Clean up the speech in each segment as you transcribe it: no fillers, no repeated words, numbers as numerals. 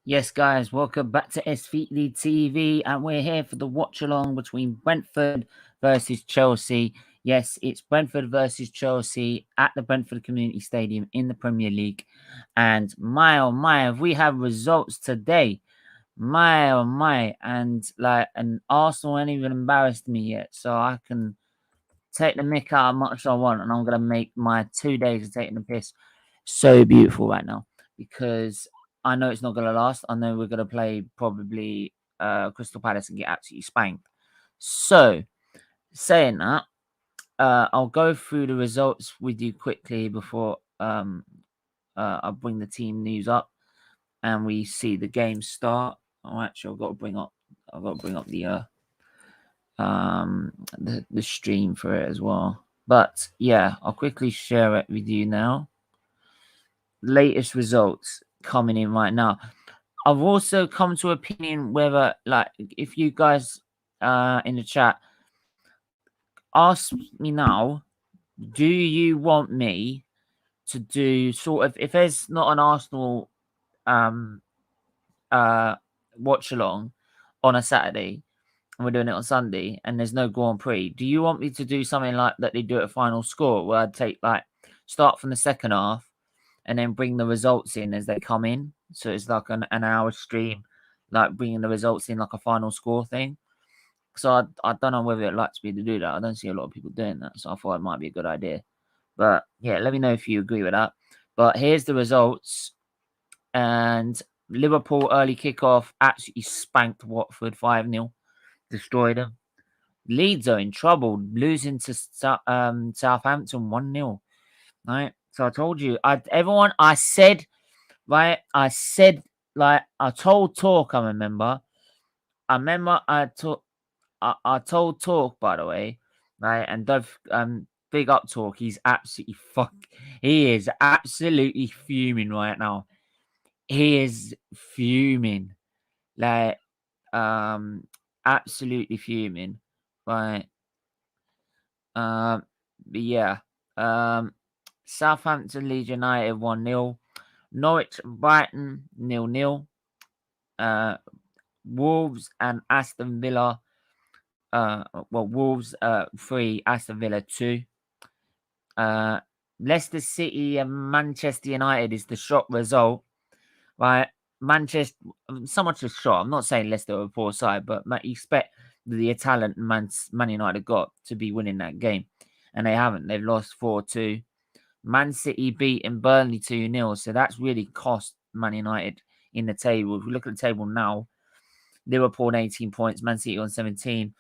Yes, guys, welcome back to SFeatleyTV, and we're here for the watch-along between Brentford versus Chelsea. Yes, it's Brentford versus Chelsea at the Brentford Community Stadium in the Premier League. And my, oh my, if we have results today. My, oh my. And Arsenal ain't even embarrassed me yet, so I can take the mick out how much I want, and I'm going to make my 2 days of taking the piss so beautiful right now because I know it's not going to last. I know we're going to play probably Crystal Palace and get absolutely spanked. So, saying that, I'll go through the results with you quickly before I bring the team news up and we see the game start. Oh, actually, I've got to bring up the stream for it as well. But yeah, I'll quickly share it with you now. Latest results coming in right now. I've also come to opinion whether, like, if you guys in the chat ask me now, do you want me to do sort of, if there's not an Arsenal watch along on a Saturday and we're doing it on Sunday and there's no Grand Prix, do you want me to do something like that they do at Final Score, where I'd take start from the second half and then bring the results in as they come in? So it's like an hour stream, like bringing the results in like a Final Score thing. So I don't know whether it likes me to do that. I don't see a lot of people doing that, so I thought it might be a good idea. But yeah, let me know if you agree with that. But here's the results. And Liverpool early kickoff absolutely spanked Watford 5-0, destroyed them. Leeds are in trouble, losing to Southampton 1-0. Right? So I told you, I said, right? I told Talk, I remember I told Talk, by the way, right? And big up Talk. He is absolutely fuming right now. He is fuming, like absolutely fuming, right? But yeah, Southampton Leeds United 1-0, Norwich Brighton 0-0, Wolves and Aston Villa. Wolves 3, Aston Villa 2. Leicester City and Manchester United is the shock result, right? Manchester, so much a shock. I'm not saying Leicester are a poor side, but you expect the talent Man United got to be winning that game, and they haven't. They've lost 4-2. Man City beating Burnley 2-0, so that's really cost Man United in the table. If we look at the table now, Liverpool on 18 points, Man City on 17.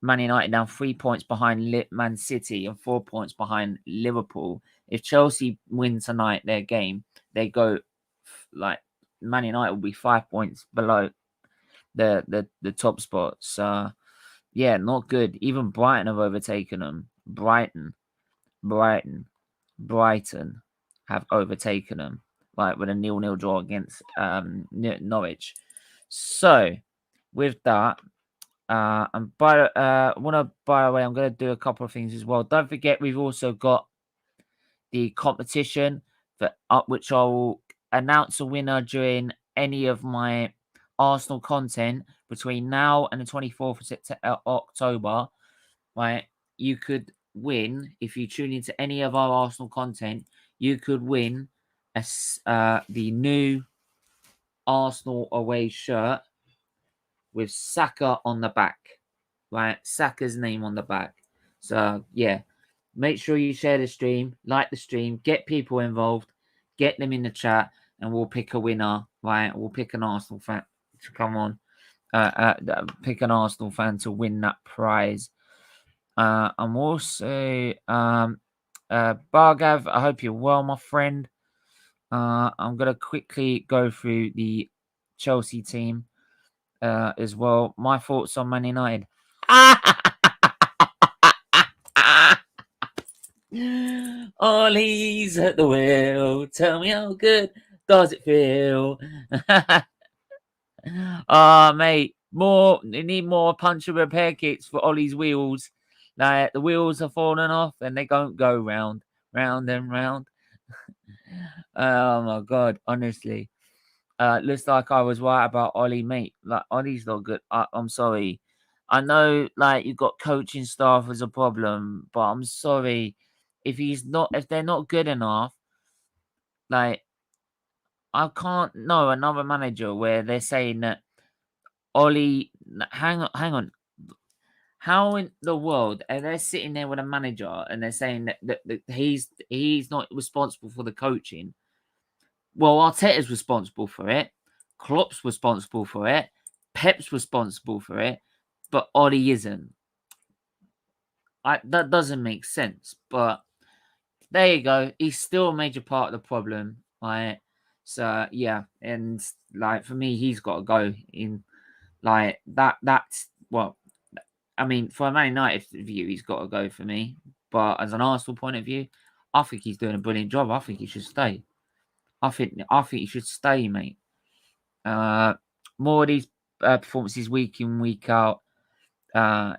Man United now 3 points behind Man City and 4 points behind Liverpool. If Chelsea win tonight their game, they go Man United will be 5 points below the top spots. Yeah, not good. Even Brighton have overtaken them. Brighton have overtaken them, like with a 0-0 draw against Norwich. So with that. And by the way, I'm going to do a couple of things as well. Don't forget, we've also got the competition which I will announce a winner during any of my Arsenal content between now and the 24th of October. Right, you could win if you tune into any of our Arsenal content. You could win the new Arsenal away shirt with Saka on the back, right? Saka's name on the back. So, yeah, make sure you share the stream, like the stream, get people involved, get them in the chat, and we'll pick a winner, right? We'll pick an Arsenal fan to come on, pick an Arsenal fan to win that prize. I'm also, Bargav, I hope you're well, my friend. I'm going to quickly go through the Chelsea team. As well. My thoughts on Man United. Ollie's at the wheel. Tell me how good does it feel? Mate, they need more puncture repair kits for Ollie's wheels. Like the wheels are falling off and they don't go round and round. Oh my god, honestly. Looks like I was right about Ollie, mate. Like Ollie's not good. I'm sorry. I know, like you've got coaching staff as a problem, but I'm sorry if they're not good enough. Like I can't know another manager where they're saying that Ollie. Hang on. How in the world are they sitting there with a manager and they're saying that he's not responsible for the coaching? Well, Arteta's responsible for it. Klopp's responsible for it. Pep's responsible for it, but Ollie isn't. That doesn't make sense. But there you go. He's still a major part of the problem. Right. So yeah, and like for me, he's got to go in like that. That's well, I mean, for a Man United view, he's got to go for me. But as an Arsenal point of view, I think he's doing a brilliant job. I think he should stay. I think he should stay, mate. More of these performances week in, week out.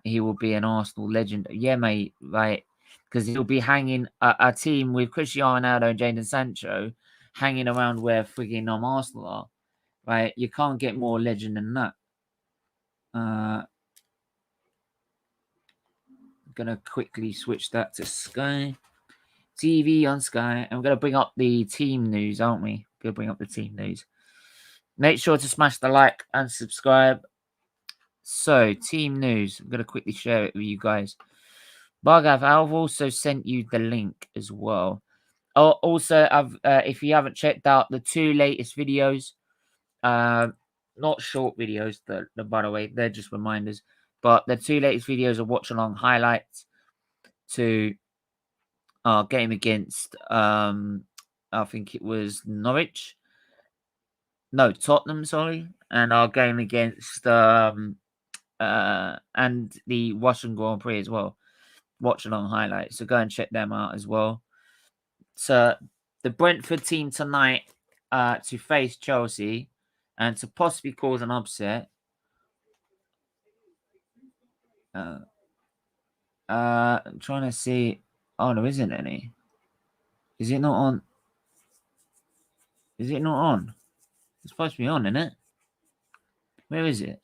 He will be an Arsenal legend. Yeah, mate, right. Because he'll be hanging a team with Cristiano Ronaldo and Jadon Sancho hanging around where frigging Arsenal are. Right? You can't get more legend than that. Gonna quickly switch that to Sky TV on Sky. And we're gonna bring up the team news, aren't we? Gonna bring up the team news. Make sure to smash the like and subscribe. So, team news. I'm gonna quickly share it with you guys. Bargav, I've also sent you the link as well. Oh, also, if you haven't checked out the 2 latest videos, not short videos, by the way, they're just reminders. But the 2 latest videos are Watchalong highlights to our game against, I think it was Norwich. No, Tottenham, sorry. And our game against, and the Russian Grand Prix as well. Watchalong highlights. So go and check them out as well. So the Brentford team tonight to face Chelsea and to possibly cause an upset. I'm trying to see. Oh, there isn't any. Is it not on? Is it not on? It's supposed to be on, isn't it? Where is it?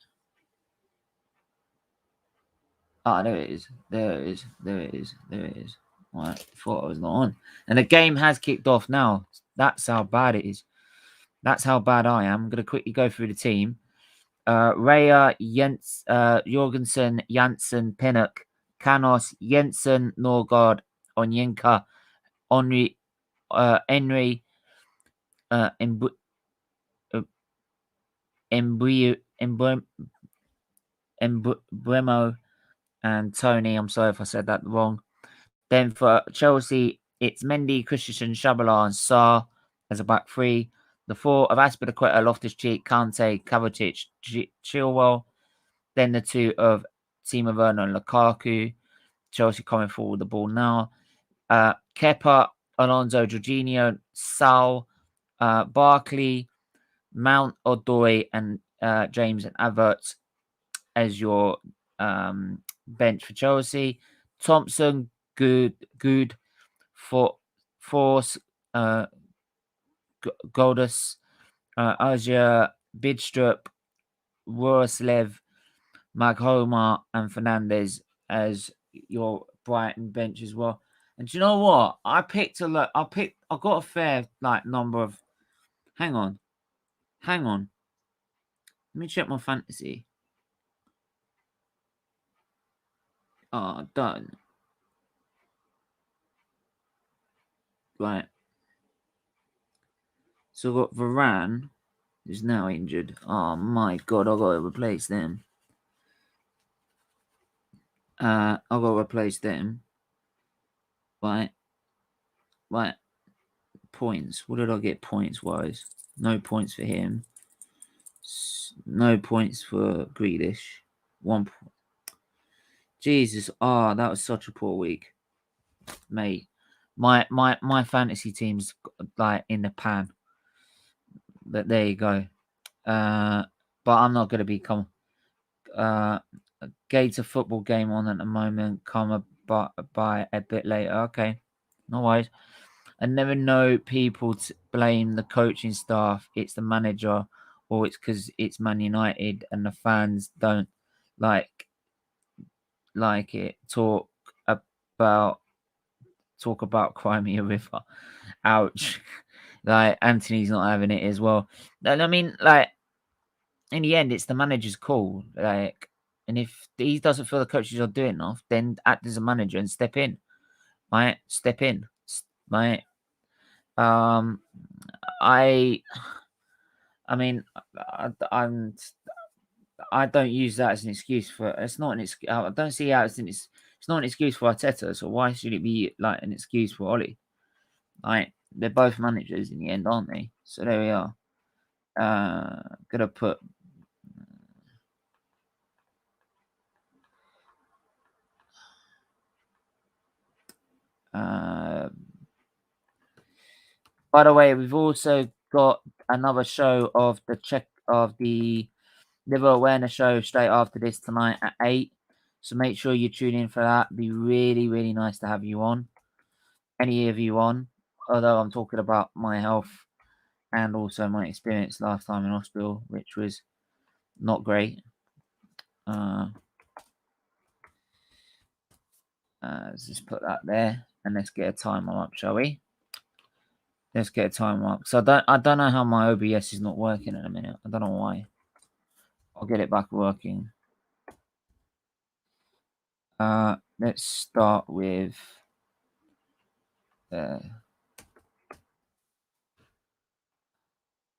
Ah, there it is. There it is. There it is. There it is. Right, thought I was not on. And the game has kicked off now. That's how bad it is. That's how bad I am. I'm going to quickly go through the team. Raya, Jens, Jorgensen, Janssen, Pinnock, Canos, Jensen, Norgard, Onyenka, Henry, Henry, Embremo, and Tony. I'm sorry if I said that wrong. Then for Chelsea, it's Mendy, Christensen, Shabala, and Sarr as a back three. The 4 of Aspilicueta, Loftus-Cheek, Kante, Kovacic, Chilwell. Then the 2 of Timo Werner and Lukaku. Chelsea coming forward with the ball now. Kepa, Alonso, Jorginho, Sal, Barkley, Mount, Odoi, and James and Havertz as your bench for Chelsea. Thompson, Good, Force, Goldus, Aja, Bidstrup, Roslev, Maghoma, and Fernandez as your Brighton bench as well. And do you know what? I got a fair number of. Hang on. Let me check my fantasy. Oh, done. Right. So I've got Varane, who's now injured. Oh my god, I've got to replace them. I've got to replace them. Right. Points. What did I get points wise? No points for him. No points for Grealish. 1 point. Jesus. Oh, that was such a poor week. Mate. My fantasy team's in the pan. But there you go. But I'm not going to become Gator football game on at the moment. Come by a bit later. Okay. No worries. I never know people to blame the coaching staff. It's the manager, or it's because it's Man United and the fans don't like it. About Crimea River. Ouch. Like Anthony's not having it as well. And I mean, like in the end, it's the manager's call. Like, and if he doesn't feel the coaches are doing enough, then act as a manager and step in. Right, step in. Right. Um, I mean, I don't use that as an excuse for. It's not an excuse. I don't see how it's not an excuse for Arteta. So why should it be like an excuse for Ollie? Like they're both managers in the end, aren't they? So there we are. Gonna put. By the way, we've also got another show of the liver awareness show straight after this tonight at 8. So make sure you tune in for that. It'd be really, really nice to have you on. Any of you on. Although I'm talking about my health and also my experience last time in hospital, which was not great. Let's just put that there and let's get a timer up, shall we? Let's get a timer up. So I don't know how my OBS is not working in a minute. I don't know why. I'll get it back working. Let's start with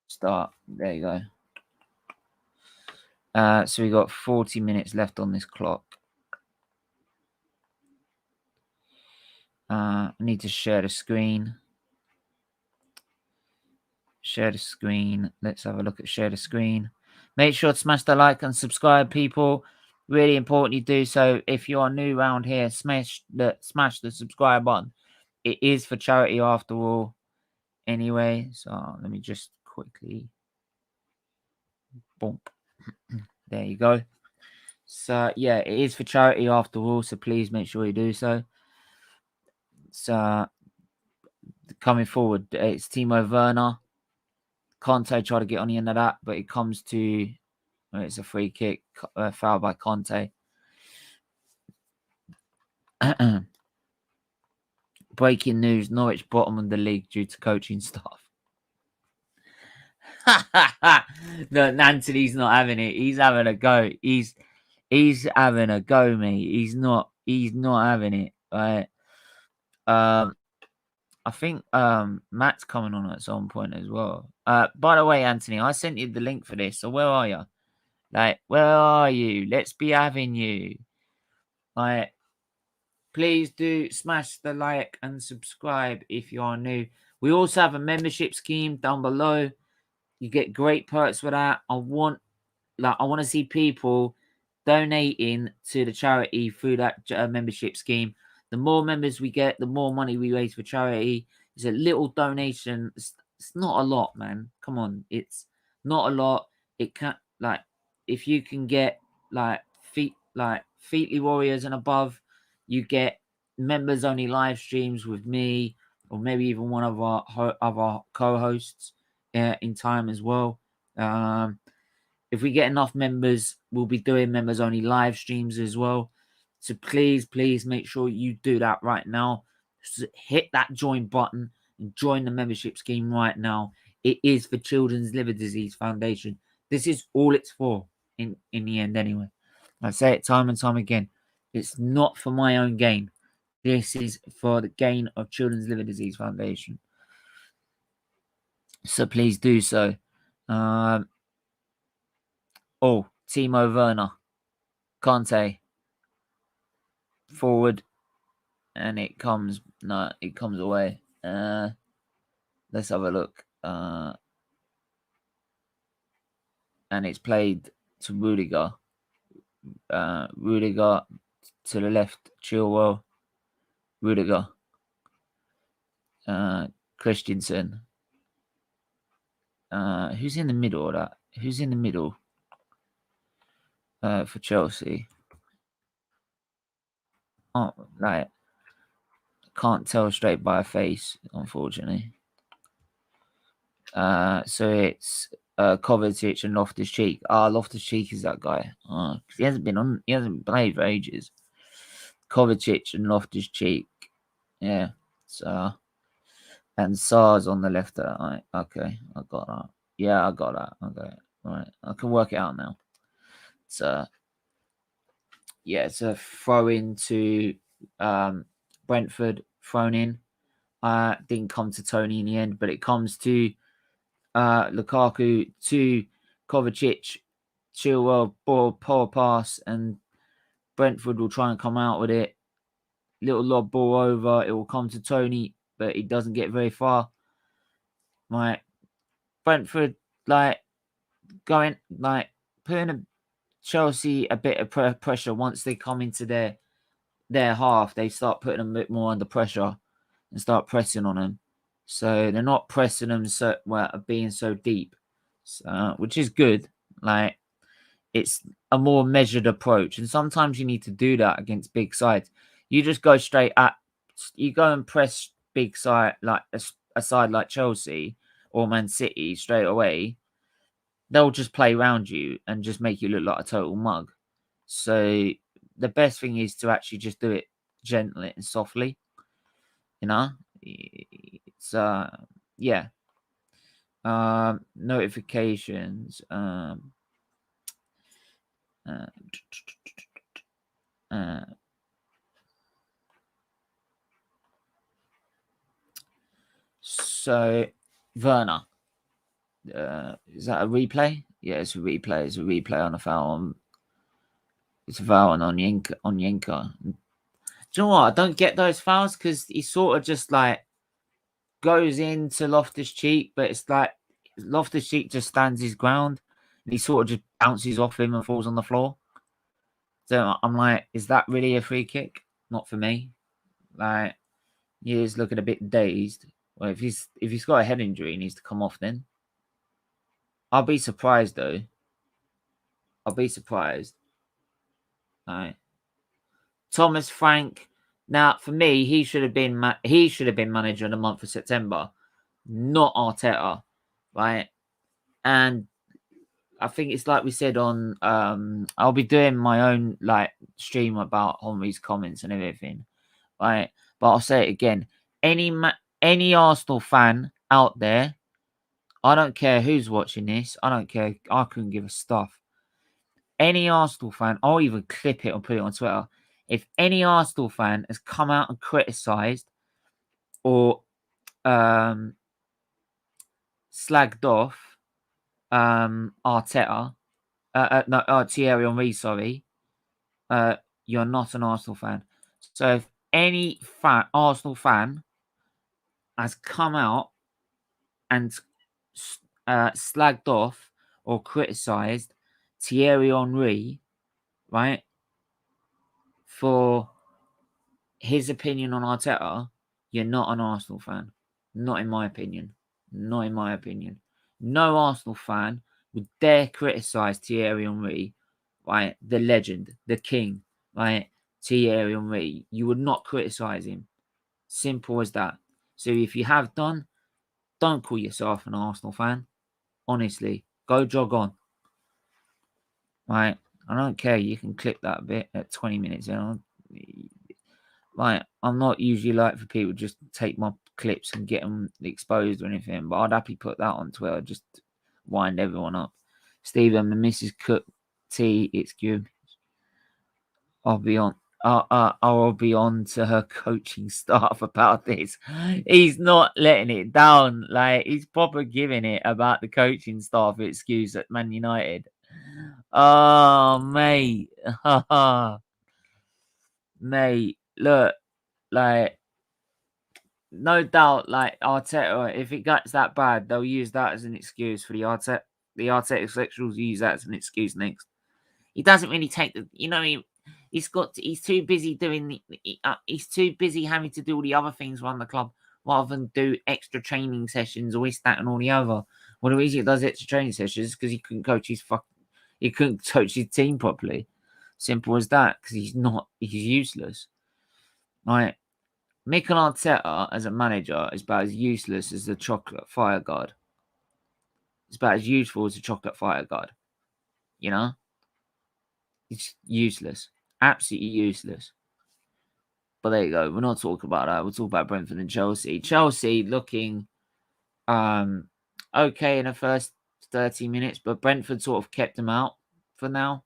start. There you go. So we got 40 minutes left on this clock. I need to share the screen. Share the screen. Let's have a look at share the screen. Make sure to smash the like and subscribe, people. Really important you do so. If you are new around here, smash the subscribe button. It is for charity after all. Anyway, so let me just quickly bump. There you go. So yeah, it is for charity after all. So please make sure you do so. So coming forward, it's Timo Werner. Conte tried to get on the end of that, but it comes to it's a free kick, foul by Conte. Breaking news: Norwich bottom of the league due to coaching staff. No, Anthony's not having it. He's having a go. He's having a go, mate. He's not having it. Right. I think Matt's coming on at some point as well. By the way, Anthony, I sent you the link for this. So where are you? Like, where are you? Let's be having you. Like, please do smash the like and subscribe if you are new. We also have a membership scheme down below. You get great perks for that. I want to see people donating to the charity through that membership scheme. The more members we get, the more money we raise for charity. It's a little donation. It's not a lot, man. Come on, it's not a lot. It can't if you can get Featley Warriors and above, you get members only live streams with me or maybe even one of our other co-hosts in time as well. If we get enough members, we'll be doing members only live streams as well. So please make sure you do that right now. Just hit that join button and join the membership scheme right now. It is for Children's Liver Disease Foundation. This is all it's for in the end anyway. I say it time and time again. It's not for my own gain. This is for the gain of Children's Liver Disease Foundation. So please do so. Timo Werner, Conte, forward, and it comes away. Let's have a look. And it's played to Rudiger. Rudiger to the left, Chilwell, Rudiger, Christensen. Who's in the middle of that? Who's in the middle for Chelsea? Oh, can't tell straight by a face, unfortunately. So it's Kovacic and Loftus-Cheek. Loftus-Cheek is that guy. He hasn't played for ages. Kovacic and Loftus-Cheek. Yeah. So and SARS on the left. Right. Okay, I got that. Yeah, I got that. Okay. All right. I can work it out now. So yeah, it's a throw into Brentford, thrown in. Didn't come to Tony in the end, but it comes to Lukaku to Kovacic. Chilwell, ball pass, and Brentford will try and come out with it. Little lob ball over. It will come to Tony, but he doesn't get very far. Right. Brentford, putting Chelsea a bit of pressure once they come into their half. They start putting them a bit more under pressure and start pressing on them. So they're not pressing them being so deep, which is good. It's a more measured approach, and sometimes you need to do that against big sides. You just go straight at, you go and press big side like a side like Chelsea or Man City straight away. They'll just play around you and just make you look like a total mug. So the best thing is to actually just do it gently and softly. It's yeah. Notifications. So Werner. Is that a replay? Yeah, it's a replay. It's a replay on a foul. It's a foul on Yenka. Do you know what? I don't get those fouls because he sort of just goes into Loftus-Cheek, but it's like Loftus-Cheek just stands his ground and he sort of just bounces off him and falls on the floor. So I'm like, is that really a free kick? Not for me. He's looking a bit dazed. Well, if he's got a head injury, he needs to come off then. I'll be surprised though. I'll be surprised. All right. Thomas Frank. Now, for me, he should have been manager in the month of September, not Arteta, right? And I think it's like we said on. I'll be doing my own stream about Henry's comments and everything, right? But I'll say it again. Any Arsenal fan out there, I don't care who's watching this. I don't care. I couldn't give a stuff. Any Arsenal fan, I'll even clip it or put it on Twitter. If any Arsenal fan has come out and criticised or slagged off Arteta, Thierry Henry, sorry, you're not an Arsenal fan. So if any Arsenal fan has come out and slagged off or criticised Thierry Henry, right, for his opinion on Arteta, you're not an Arsenal fan. Not in my opinion. Not in my opinion. No Arsenal fan would dare criticise Thierry Henry, right? The legend, the king, right? Thierry Henry. You would not criticise him. Simple as that. So if you have done, don't call yourself an Arsenal fan. Honestly, go jog on. Right? I don't care. You can clip that bit at 20 minutes in. I'm not usually for people just take my clips and get them exposed or anything, but I'd happily put that on Twitter, just wind everyone up. Stephen and Mrs. Cook T, it's good. I'll be on to her coaching staff about this. He's not letting it down. He's proper giving it about the coaching staff excuse at Man United. Oh, mate. Mate, look, no doubt, Arteta, if it gets that bad, they'll use that as an excuse for the Arteta. The Arteta sexuals use that as an excuse next. He doesn't really take he's too busy he's too busy having to do all the other things around the club rather than do extra training sessions or this, that, and all the other. Well, the reason he does extra training sessions is because he couldn't coach his team properly. Simple as that, because he's useless. Right. Mikel Arteta as a manager is about as useless as the chocolate fire guard. It's about as useful as a chocolate fire guard. You know? It's useless. Absolutely useless. But there you go. We're not talking about that. We'll talk about Brentford and Chelsea. Chelsea looking okay in the first 30 minutes, but Brentford sort of kept them out for now.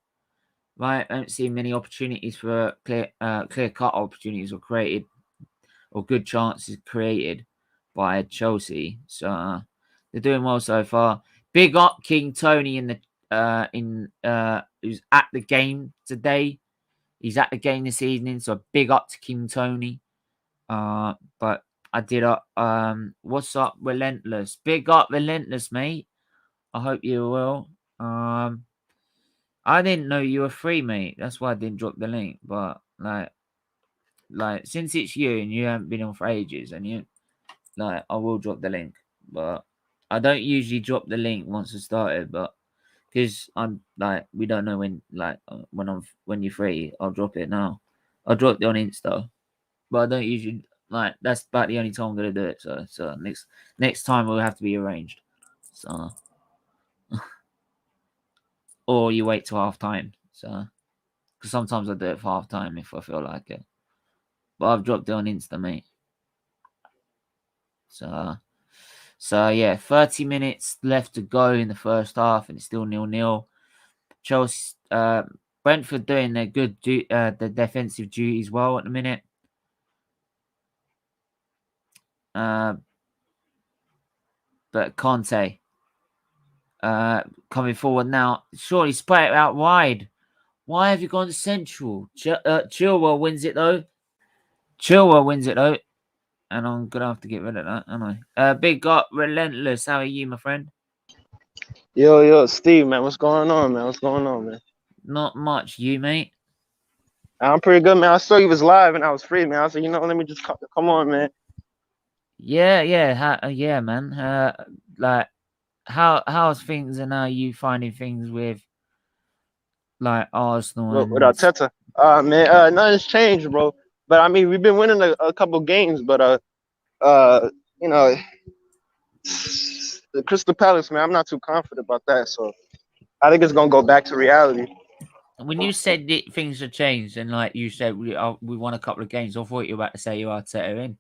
Right? I don't see many opportunities for clear-cut opportunities or created or good chances created by Chelsea. So they're doing well so far. Big up King Tony who's at the game today. He's at the game this evening, so big up to King Tony. But I did what's up, Relentless? Big up, Relentless, mate. I hope you will. I didn't know you were free, mate. That's why I didn't drop the link. But like since it's you and you haven't been on for ages, and I will drop the link. But I don't usually drop the link once I started, but because I'm we don't know when when you're free, I'll drop it now. I'll drop it on Insta, but I don't usually that's about the only time I'm gonna do it. So next time will have to be arranged. So or you wait till half time. So because sometimes I do it for half time if I feel like it. But I've dropped it on Insta, mate. So yeah, 30 minutes left to go in the first half, and it's still 0-0. Chelsea, Brentford doing their good, the defensive duties well at the minute. But Conte, coming forward now. Surely spray it out wide. Why have you gone central? Chilwell wins it though. And I'm gonna have to get rid of that, am I? Big up, Relentless. How are you, my friend? Yo, Steve, man. What's going on, man? Not much, you, mate. I'm pretty good, man. I saw you was live and I was free, man. I said, let me just come on, man. Yeah, man. Like, how's things, and how are you finding things with Arsenal With and Arteta. Man, nothing's changed, bro. But I mean, we've been winning a couple games, but you know, the Crystal Palace, man. I'm not too confident about that, so I think it's gonna go back to reality. when you said that things have changed, and like you said, we won a couple of games, I thought you were about to say you are Arteta in.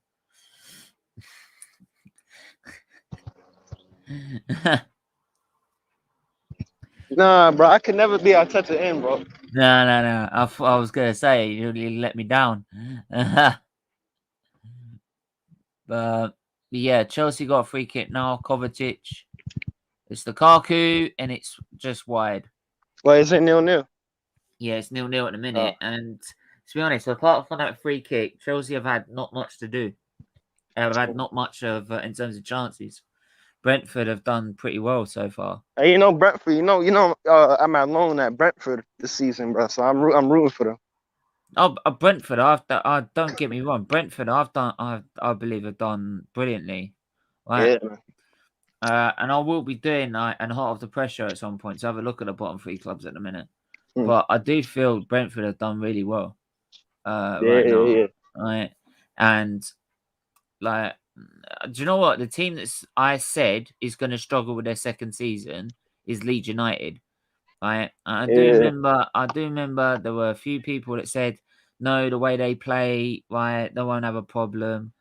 Nah, bro, I could never be Arteta in, bro. No. I was gonna say you let me down. But yeah, Chelsea got a free kick now. Kovacic. It's Lukaku, and it's just wide. Well, is it 0-0? Yeah, it's 0-0 at the minute. And to be honest, apart from that free kick, Chelsea have had not much to do. Have had not much of in terms of chances. Brentford have done pretty well so far. Hey, Brentford. I'm at loan at Brentford this season, bro. So I'm rooting for them. Oh, Brentford. Don't get me wrong. Brentford. I believe have done brilliantly. Right? Yeah. And I will be doing and Heart of the Pressure at some point to have a look at the bottom three clubs at the minute. But I do feel Brentford have done really well right now. Yeah. Right? And do you know what? The team that I said is going to struggle with their second season is Leeds United. Right? I do remember there were a few people that said, no, the way they play, right, they won't have a problem.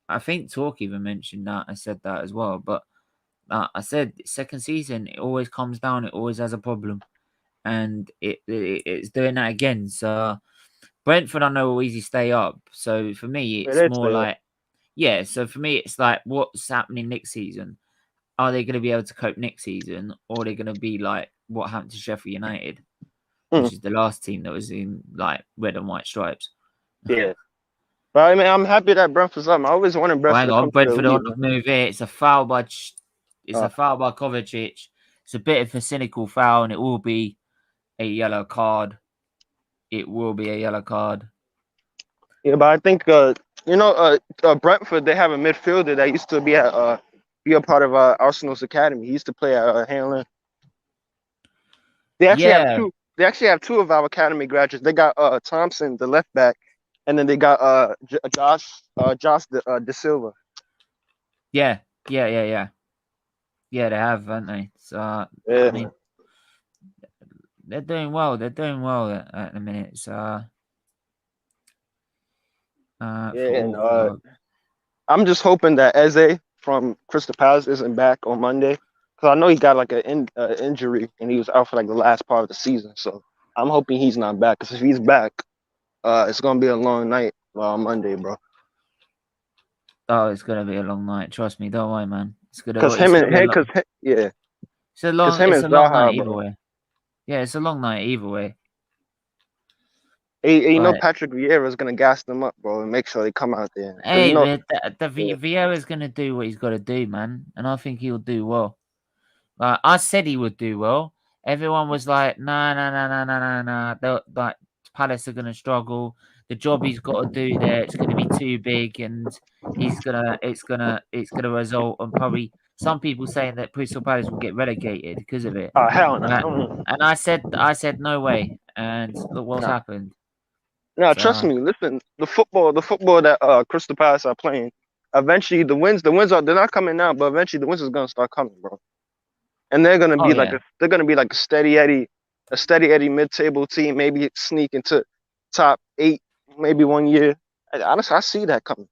I think Talk even mentioned that. I said that as well. But I said second season, it always comes down. It always has a problem. And it's doing that again. So Brentford, I know, will easily stay up. So for me, it's more like, yeah. So for me, it's like, what's happening next season? Are they going to be able to cope next season, or are they going to be like what happened to Sheffield United, which is the last team that was in red and white stripes? Yeah. But I mean, I'm happy that Brentford's up. I always wanted Brentford Hang to on, come to the Brentford league. on the move here. It's a foul by Kovacic. It's a bit of a cynical foul, and it will be a yellow card. It will be a yellow card. Yeah, but I think Brentford, they have a midfielder that used to be a part of Arsenal's academy. He used to play at Hanlon. They actually have two. They actually have two of our academy graduates. They got Thompson, the left back, and then they got Josh De Silva. Yeah. Yeah, they have, haven't they? So Yeah, I mean, they're doing well. They're doing well at the minute. So yeah, and for I'm just hoping that Eze from Crystal Palace isn't back on Monday, because I know he got like an injury and he was out for like the last part of the season. So I'm hoping he's not back, because if he's back, it's gonna be a long night on Monday, bro. it's gonna be a long night. Trust me. Don't worry, man. It's gonna Cause it's him gonna and be a hey, long. yeah, cause him It's and a long night Zaha, either bro. way. Yeah, it's a long night either way. You know But Patrick Vieira is gonna gas them up, bro, and make sure they come out there. Cause you hey, know, yeah, Vieira's gonna do what he's got to do, man, and I think he'll do well. I said he would do well. Everyone was like, "No, no, no, no, no, no, no." Like Palace are gonna struggle. The job he's got to do there, it's gonna be too big, and it's gonna result on probably some people saying that Crystal Palace will get relegated because of it. oh hell Uh, no, and I said no way, and look what's no, happened. no. Trust So, me. Listen, the football that Crystal Palace are playing, eventually the wins are they're not coming now, but eventually the wins is gonna start coming, bro. And oh yeah, they're gonna be like a steady Eddie mid-table team, maybe sneak into top 8, maybe one year. Honestly, I see that coming.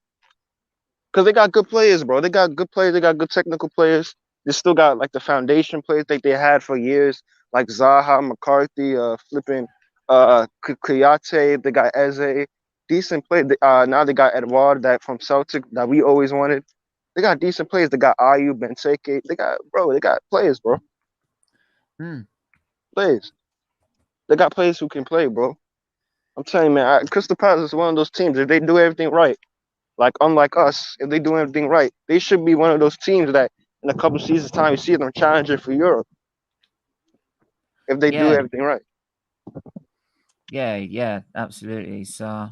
Because they got good players, bro. They got good players. They got good technical players. They still got like the foundation players that they had for years, like Zaha, McCarthy, flipping, Kuyate. They got Eze, decent play. Now they got Edouard that from Celtic that we always wanted. They got decent players. They got Ayu, Benteke. They got players, bro. hmm, Players. They got players who can play, bro. I'm telling you, man. Crystal Palace is one of those teams. If they do everything right, like unlike us, if they do everything right, they should be one of those teams that in a couple seasons time you see them challenging for Europe if they do yeah, everything right. yeah, absolutely. So,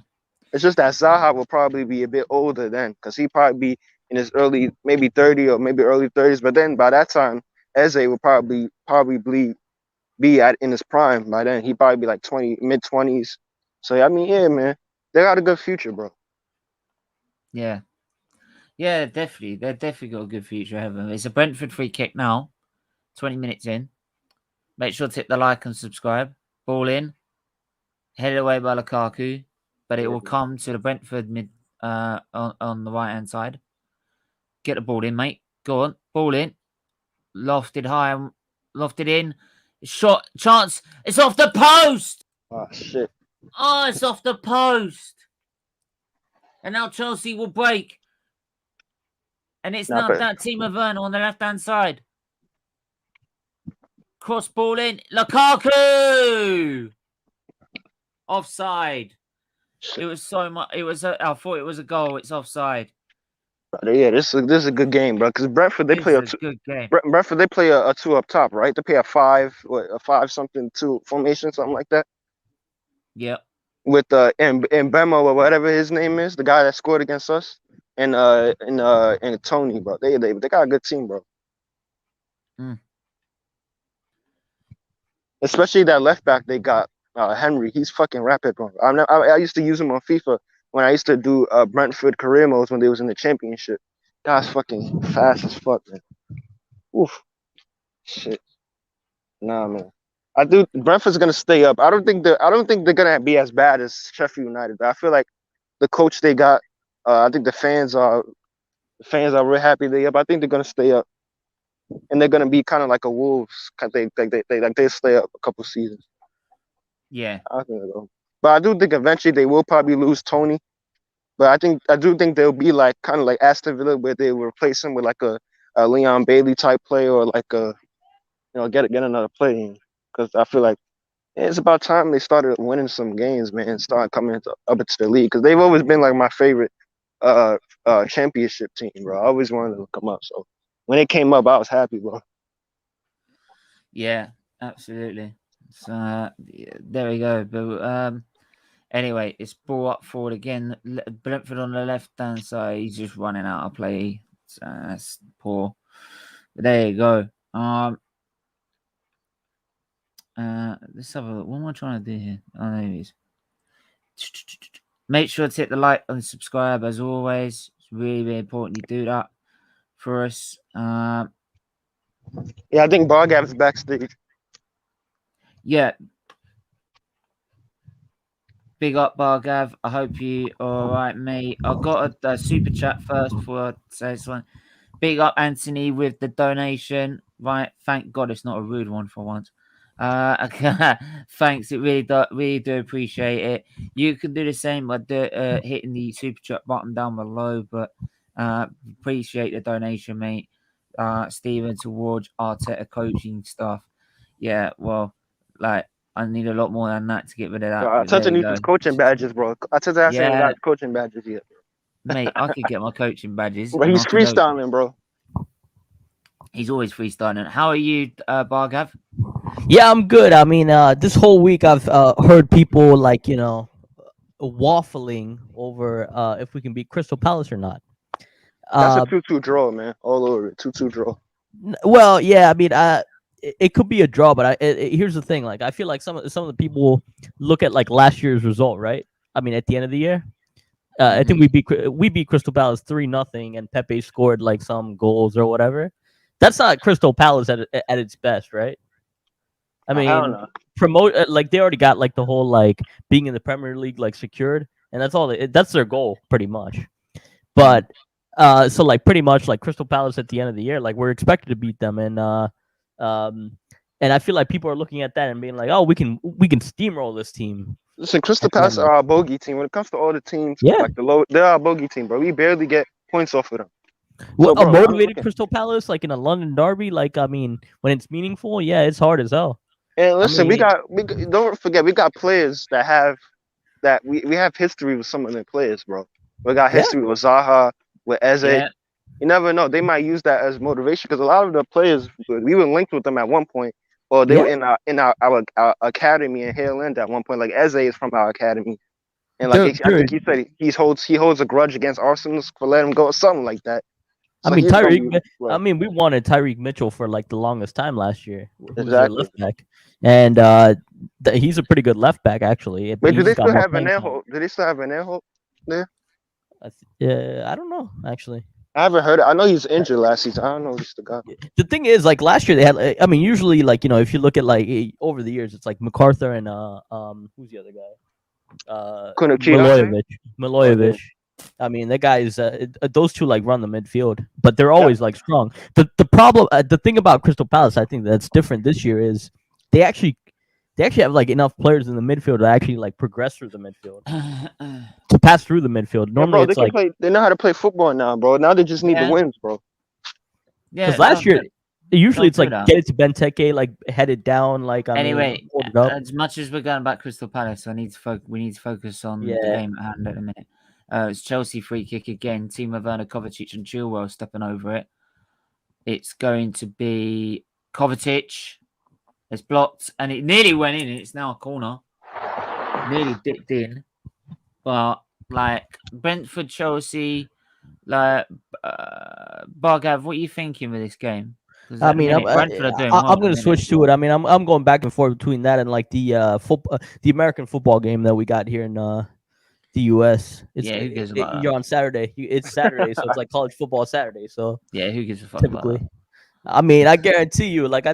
It's just that Zaha will probably be a bit older then, because he probably be in his early maybe 30 or maybe early 30s. But then by that time, Eze will probably be at in his prime. By then he probably be like 20 mid 20s. So I mean, yeah, man, they got a good future, bro. yeah, yeah, definitely, they've definitely got a good future ahead of them. It's a Brentford free kick now. 20 minutes in. Make sure to hit the like and subscribe. Ball in, headed away by Lukaku, but it Yeah, will come to the Brentford mid on the right hand side. Get the ball in, mate. Go on, ball in. Lofted high, lofted in. Shot, chance. It's off the post. oh shit. Oh, it's off the post. And now Chelsea will break. And it's Nah, now but that team of Werner on the left hand side. Cross ball in. Lukaku! Offside. It was so much. I thought it was a goal. It's offside. yeah, this is a good game, bro. Because Brentford they This play is a a good game. Brentford they play a two up top, right? They play a five something two formation, something like that. Yep. With and Bemo or whatever his name is, the guy that scored against us, and Tony, bro. They got a good team, bro. Mm. Especially that left back they got, Henry. He's fucking rapid, bro. I used to use him on FIFA when I used to do Brentford career modes when they was in the championship. Guy's fucking fast as fuck, man. Oof, shit. Nah, man. I do. Brentford's gonna stay up. I don't think they're gonna be as bad as Sheffield United. But I feel like the coach they got. I think the fans are real happy they up. I think they're gonna stay up, and they're gonna be kind of like a Wolves. They stay up a couple seasons. Yeah. I think though. But I do think eventually they will probably lose Tony. But I do think they'll be like kind of like Aston Villa, where they will replace him with like a Leon Bailey type player, or like get another player. Because I feel like it's about time they started winning some games, man, and start coming up into the league. Because they've always been like my favorite uh championship team, bro. I always wanted to come up. So when it came up, I was happy, bro. Yeah. Absolutely. So there we go. But anyway, it's ball up forward again. Brentford on the left hand side. He's just running out of play. So that's poor. But there you go. Let's have a look. What am I trying to do here? Oh, there it is. Make sure to hit the like and subscribe as always. It's really, really important you do that for us. Yeah, I think Bargav's backstage. Yeah. Big up, Bargav. I hope you all right, mate. I got a super chat first before I say this one. Big up, Anthony, with the donation. Right, thank God it's not a rude one for once. Thanks, it really do appreciate it. You can do the same by hitting the super chat button down below, but appreciate the donation, mate. Steven towards Arteta coaching stuff. Yeah, well, like I need a lot more than that to get rid of that. But there Arteta you needs go. his coaching badges, bro. Arteta hasn't even got Yeah, his coaching badges yet. mate, I could get my coaching badges, But and he's I can go. freestyling, bro. He's always freestyling. How are you, Bargav? Yeah, I'm good. I mean, this whole week I've heard people like waffling over if we can beat Crystal Palace or not. That's a Uh, 2-2 draw, man. All over it. 2-2 draw. well, yeah, I mean, it could be a draw, but here's the thing: like, I feel like some of the people look at like last year's result, right? I mean, at the end of the year, I think we beat Crystal Palace 3-0, and Pepe scored like some goals or whatever. That's not Crystal Palace at its best, right? I I don't mean, know. promote like they already got like the whole like being in the Premier League like secured, and that's all. That's their goal pretty much. But so like pretty much like Crystal Palace at the end of the year, like we're expected to beat them, and I feel like people are looking at that and being like, oh, we can steamroll this team. Listen, Crystal At the Palace end of are a bogey team. When it comes to all the teams, Yeah. like they're a bogey team, bro. We barely get points off of them. Well, So, bro, a I'm motivated looking- Crystal Palace, like in a London derby, like I mean, when it's meaningful, yeah, it's hard as hell. And listen, mean- don't forget, we got players that have we have history with some of their players, bro. We got Yeah. history with Zaha, with Eze. Yeah. You never know; they might use that as motivation because a lot of the players we were linked with them at one point, or they were in our academy in Hale End at one point. Like Eze is from our academy, and like I think he said he holds a grudge against Arsenal for letting him go or something like that. I So mean, he's gonna be- Tyreek. I mean, we wanted Tyreek Mitchell for like the longest time last year. Who's their Exactly. left back, and he's a pretty good left back actually. but Wait, do he's they got still more have playing time. Anejo? Do they still have Anejo there? Yeah, I don't know actually. I haven't heard it. I know he's injured last season. I don't know if he's the guy. The thing is, like last year they had. I mean, usually like if you look at like over the years, it's like MacArthur and who's the other guy? Kunukiya? Milojevic. I mean, the guys, those two like run the midfield, but they're always like strong. The problem, the thing about Crystal Palace, I think that's different this year is they actually have like enough players in the midfield to actually like progress through the midfield, to pass through the midfield. Normally, Yeah, bro, it's like they know how to play football now, bro. Now they just need the wins, bro. Yeah. because last year. Usually it's don't like do get it to Benteke, like head it down, like Anyway, hold it up. as much as we're going back Crystal Palace, we need to focus on the game at hand at a minute. It's Chelsea free kick again. Timo Werner, Kovacic, and Chilwell stepping over it. It's going to be Kovacic. It's blocked, and it nearly went in. It's now a corner. Nearly dipped in, but like Brentford, Chelsea, like Bargav, what are you thinking with this game? I mean, I'm going to switch to it. I mean, I'm going back and forth between that and like the the American football game that we got here in the U.S. Who gives a fuck? You're on Saturday. It's Saturday, so it's like college football Saturday. So yeah, who gives a fuck? Typically, I mean, I guarantee you. Like, I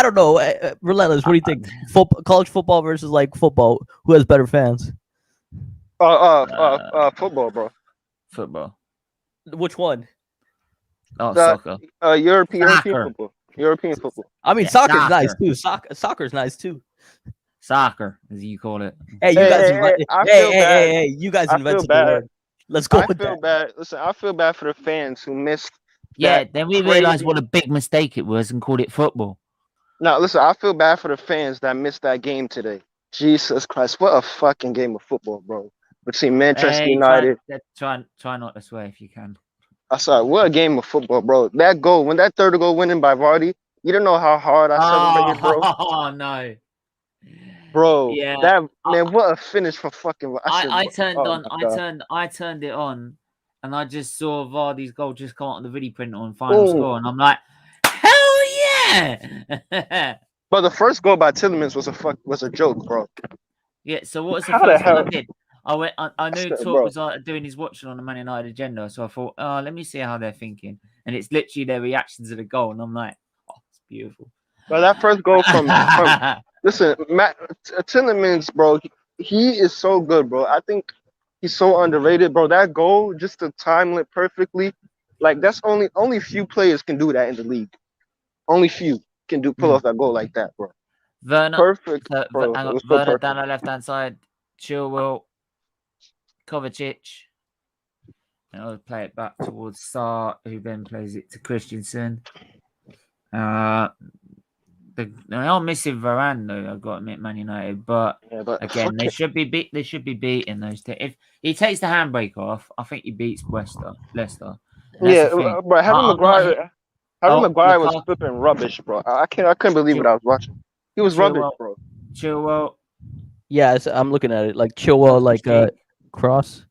don't know. Relentless. What do you think? College football versus like football. Who has better fans? Football, bro. Football. Which one? Oh, soccer. European football. European football. I mean, soccer's nice too. Soccer's nice too. Soccer, as you call it. Hey, you guys! You guys invented the word. Let's go with that. Bad. Listen, I feel bad for the fans who missed. Yeah, then we realized what a big mistake it was and called it football. No, listen, I feel bad for the fans that missed that game today. Jesus Christ, what a fucking game of football, bro! Between Manchester United. Try not to swear if you can. I saw what a game of football, bro. That goal, when that third goal winning by Vardy, you don't know how hard I celebrated, bro. Oh no, bro. Yeah, that man, what a finish for fucking. I turned it on, and I just saw Vardy's goal just come out on the video print on final score, and I'm like, hell yeah! But the first goal by Tillemans was a joke, bro. Yeah. So what was the first one I did? I knew That's it, Talk bro. was doing his watching on the Man United agenda, so I thought, oh, let me see how they're thinking. And it's literally their reactions to the goal, and I'm like, oh, it's beautiful. But that first goal from listen, Matt Tillemans, bro, he is so good, bro. I think he's so underrated, bro. That goal, just to time it perfectly, like that's only few players can do that in the league. Only few can pull off that goal like that, bro. Werner, Perfect, bro. It was so Werner perfect. down the left hand side, Chilwell, Kovacic. And I'll play it back towards Sarr, who then plays it to Christensen. They are missing Varane though. I've got to admit, Man United, but Yeah, but again, they should be beating those two. If he takes the handbrake off, I think he beats Leicester. And that's the thing. but Harry I'm not Maguire, was Lukaku, flipping rubbish, bro. I couldn't believe what I was watching. He was rubbish, bro. Chilwell. Yeah, I'm looking at it like Chilwell, like cross.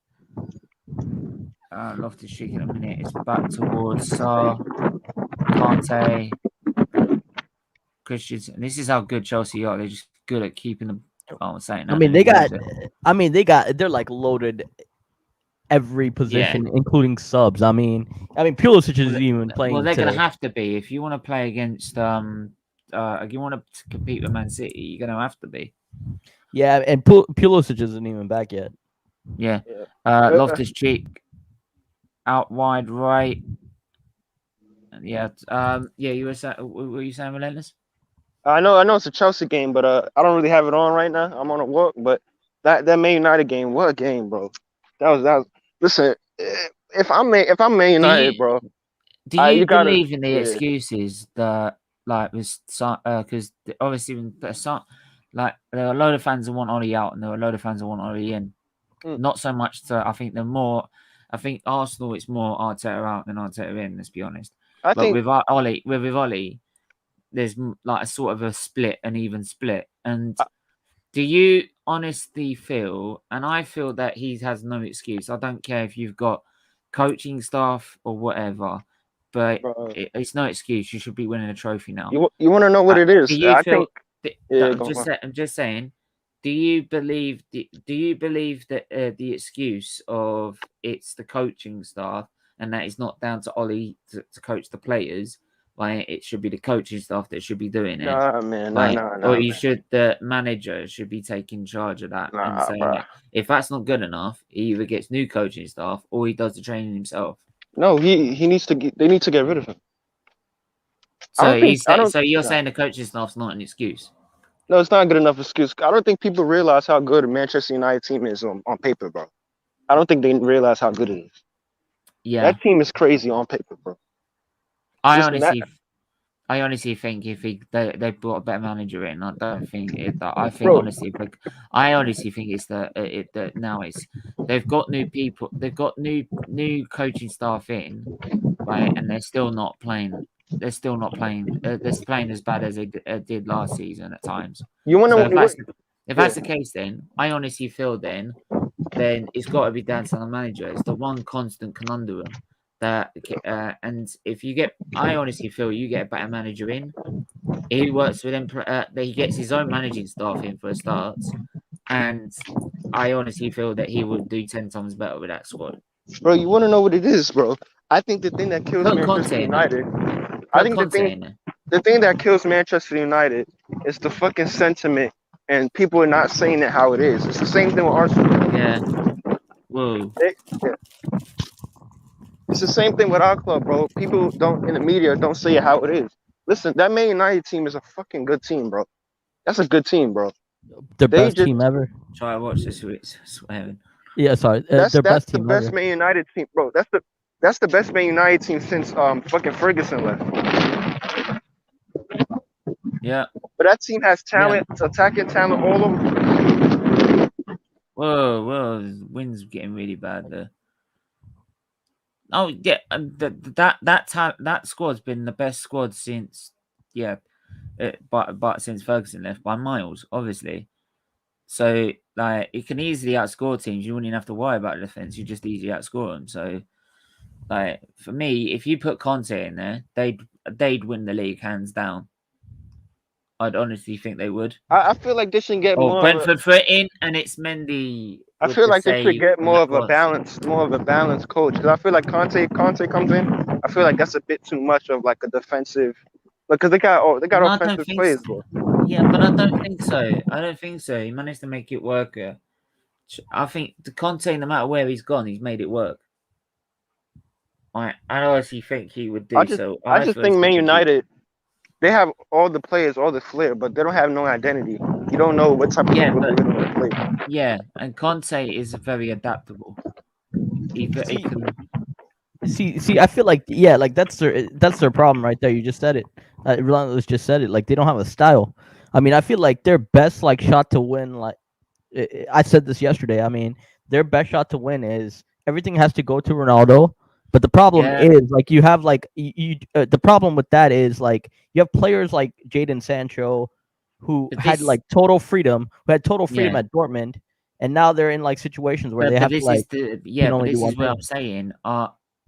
Loftus-Cheek in a minute. It's back towards Sarr, Kante, Christensen. This is how good Chelsea are. They're just good at keeping them. Oh, I'm saying that. They're like loaded every position, including subs. I mean, Pulisic isn't even playing. Well, they're today. going to have to be if you want to play against. If you want to compete with Man City, you're going to have to be. Yeah, and Pulisic isn't even back yet. Yeah. Loftus-Cheek out wide right. Yeah. You were saying. What were you saying, Relentless? I know it's a Chelsea game, but I don't really have it on right now. I'm on a walk, but that Man United game, what a game, bro. That was. Listen, if I'm Man United, bro. Do you believe in the excuses that like was because obviously when like there are a load of fans that want Ollie out and there are a load of fans that want Ollie in. Not so much I think Arsenal it's more Arteta out than Arteta in, let's be honest. With Ollie, there's like a sort of an even split. And do you honestly feel, and I feel that he has no excuse. I don't care if you've got coaching staff or whatever, but it's no excuse. You should be winning a trophy now. You want to know what it is? I'm just saying. Do you believe that the excuse of it's the coaching staff and that it's not down to Ollie to coach the players? Like it should be the coaching staff that should be doing it. Nah, man. The manager should be taking charge of that and saying if that's not good enough, he either gets new coaching staff or he does the training himself. No, he needs to. They need to get rid of him. So you're saying the coaching staff's not an excuse? No, it's not a good enough excuse. I don't think people realize how good a Manchester United team is on paper, bro. I don't think they realize how good it is. Yeah, that team is crazy on paper, bro. I honestly think if they brought a better manager in, I don't think it. I think honestly, I honestly think it's that now it's they've got new people, they've got new coaching staff in, right, and they're still not playing. They're still not playing. They're playing as bad as they did last season at times. You want to? If that's the case, then I honestly feel then it's got to be down to the manager. It's the one constant conundrum that, and if you get, I honestly feel you get a better manager in. He works with him. He gets his own managing staff in for a start, and I honestly feel that he would do 10 times better with that squad. Bro, you want to know what it is, bro? I think the thing that kills Manchester United. I think the thing that kills Manchester United is the fucking sentiment, and people are not saying it how it is. It's the same thing with Arsenal. Yeah. Whoa. It's the same thing with our club, bro. People in the media don't say it how it is. Listen, that Man United team is a fucking good team, bro. That's a good team, bro. The best team ever. Try to watch this. Swearing. Yeah, sorry. That's the best Man United team, bro. That's the best Man United team since fucking Ferguson left. Yeah. But that team has talent, attacking talent all over. Whoa, wind's getting really bad there. Oh yeah, that squad's been the best squad since but since Ferguson left by miles, obviously. So like it can easily outscore teams. You wouldn't even have to worry about the defense. You just easily outscore them. So like for me, if you put Conte in there, they'd win the league hands down. I'd honestly think they would. I feel like they should get more. Brentford for it in, and it's Mendy I with feel the like they should save get and that was. more of a balanced coach. Because I feel like Conte comes in. I feel like that's a bit too much of like a defensive, because they got No, I don't offensive think players, so. bro. Yeah, but I don't think so. I don't think so. He managed to make it work. I think the Conte, no matter where he's gone, he's made it work. I honestly think he would do so. I I just feel as think Man if he did. United, they have all the players, all the flair, but they don't have no identity. You don't know what type of Yeah, football they but really want to play. yeah, and Conte is very adaptable. He can. See, I feel like like that's their problem right there. You just said it. Relentless just said it. Like they don't have a style. I mean, I feel like their best like shot to win. Like I said this yesterday. I mean, their best shot to win is everything has to go to Ronaldo. But the problem Yeah, is like you have like the problem with that is like you have players like Jadon Sancho who but had this. like total freedom, who had total freedom Yeah, at Dortmund, and now they're in like situations where they but have to this is like the can but only do this one is what thing. I'm saying.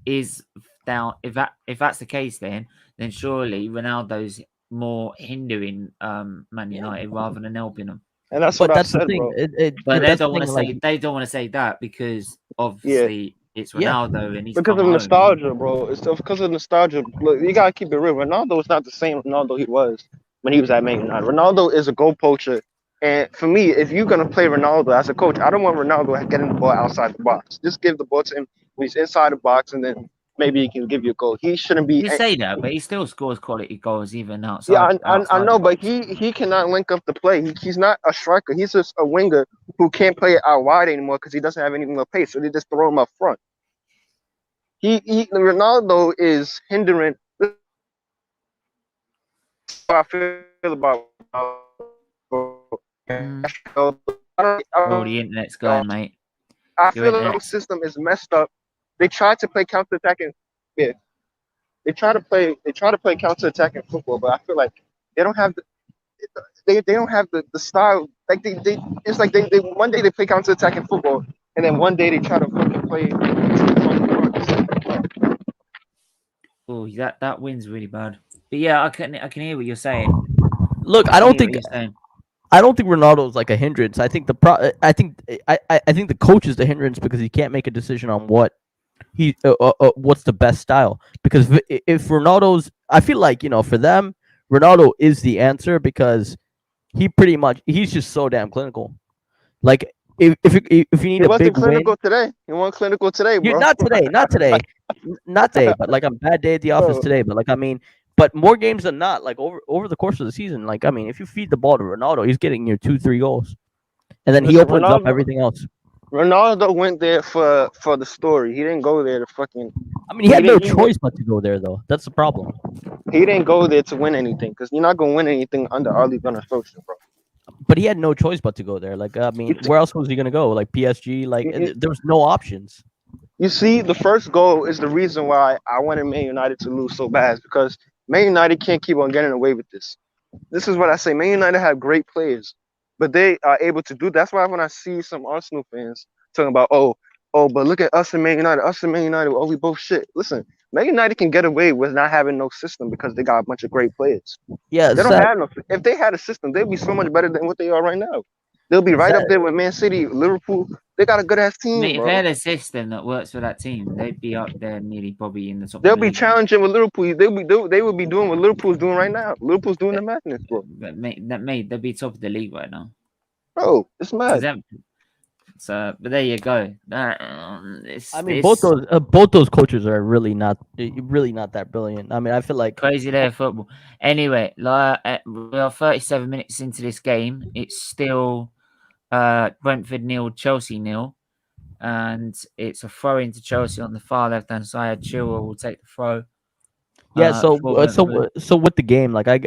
Is now if that's the case, then surely Ronaldo's more hindering Man Yeah. United rather than helping them. And that's what But I've that's the said, thing. bro. But But they that's the don't want thing. to Like, say that because Yeah, obviously it's yeah, Ronaldo and he's because come of home. nostalgia, bro. It's because of nostalgia. Look, you gotta keep it real. Ronaldo is not the same Ronaldo he was when he was at Man United. Ronaldo is a goal poacher, and for me, if you're gonna play Ronaldo as a coach, I don't want Ronaldo getting the ball outside the box. Just give the ball to him when he's inside the box, and then maybe he can give you a goal. He shouldn't be. You say that, but he still scores quality goals even Yeah, I outside the know, but box. he cannot link up the play. He's not a striker. He's just a winger who can't play it out wide anymore because he doesn't have any more pace. So they just throw him up front. Ronaldo is hindering. This is how I feel about Ronaldo. Mm. I Oh, the internet's going, mate. I Your feel like the internet's system is messed up. They try to play counter-attacking. Yeah, they try to play counter-attacking football, but I feel like they don't have they don't have the style. Like they it's like they one day they play counter attacking football, and then one day they try to fucking play. oh that wind's really bad. But yeah, I can hear what you're saying. look, I can hear what you're saying. I don't think Ronaldo is like a hindrance. I think I think the coach is the hindrance because he can't make a decision on what's the best style. Because if Ronaldo's, I feel like for them, Ronaldo is the answer because he's just so damn clinical. Like if you He need a wasn't big win, clinical today. He wasn't clinical today, you bro. not today, but like a bad day at the office Bro, today. But like I mean, but more games than not, like over the course of the season, like I mean, if you feed the ball to Ronaldo, he's getting your 2-3 goals, and then he listen, opens up everything else. Ronaldo went there for the story. He didn't go there to fucking. I mean, he had no choice but to go there, though. That's the problem. He didn't go there to win anything because you're not gonna win anything under Ole Gunnar Solskjaer, bro. But he had no choice but to go there. Like I mean, where else was he gonna go? Like PSG? Like there was no options. You see, the first goal is the reason why I wanted Man United to lose so bad, is because Man United can't keep on getting away with this. This is what I say. Man United have great players, but they are able to do. That's why when I see some Arsenal fans talking about, but look at us and Man United, we both shit. Listen, Man United can get away with not having no system because they got a bunch of great players. Yeah, They don't have no. If they had a system, they'd be so much better than what they are right now. They'll be right up there with Man City, Liverpool. They got a good ass team, Mate, if bro. they had a system that works for that team, they'd be up there nearly probably in the top. They'll of the be league. challenging with Liverpool. They would be doing what Liverpool's doing right now. Liverpool's doing the madness, bro. But mate, they'd be top of the league right now. Bro, it's mad. So, but there you go. I mean, both those coaches are really not that brilliant. I mean, I feel like crazy day of football. Anyway, we are 37 minutes into this game. It's still Brentford 0, Chelsea 0, and it's a throw into Chelsea on the far left hand side. Chilwell will take the throw. Yeah, so with the game, like I've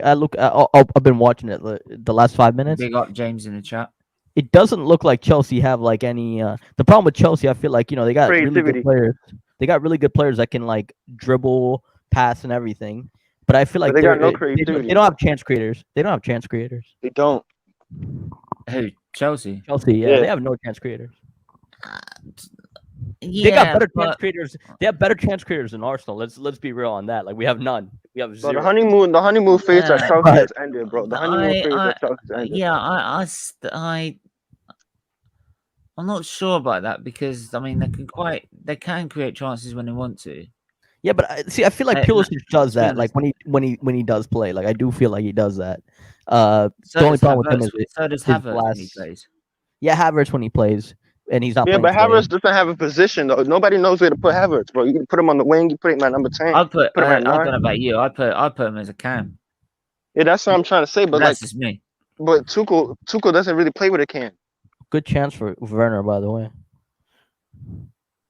been watching it the last 5 minutes. Big up James in the chat. It doesn't look like Chelsea have like any. The problem with Chelsea, I feel like they got really good players. They got really good players that can like dribble, pass, and everything. But I feel like they got no creativity. They don't have chance creators. They don't have chance creators. They don't. Who? Chelsea. Chelsea, yeah. They have no chance creators. Yeah, they got better chance creators. They have better chance creators than Arsenal. Let's be real on that. Like we have none. We have zero. The honeymoon phase at Chelsea has ended, bro. The honeymoon phase at Chelsea has ended. Yeah, I'm not sure about that because I mean they can create chances when they want to. Yeah, but see, I feel like Uh, no, Pulisic does to be that. Like honest, when he does play, like I do feel like he does that. The so only does problem with him Havertz. is So does his Havertz when he glass. plays. Yeah, Havertz when he plays, and he's not Yeah, playing but today. Havertz doesn't have a position though. Nobody knows where to put Havertz, bro. You can put him on the wing. You put him at number 10. Put him at I don't know 9. about you. I put him as a cam. Yeah, that's what I'm trying to say. But But like, that's just me. but Tuchel doesn't really play with a can. Good chance for Werner, by the way.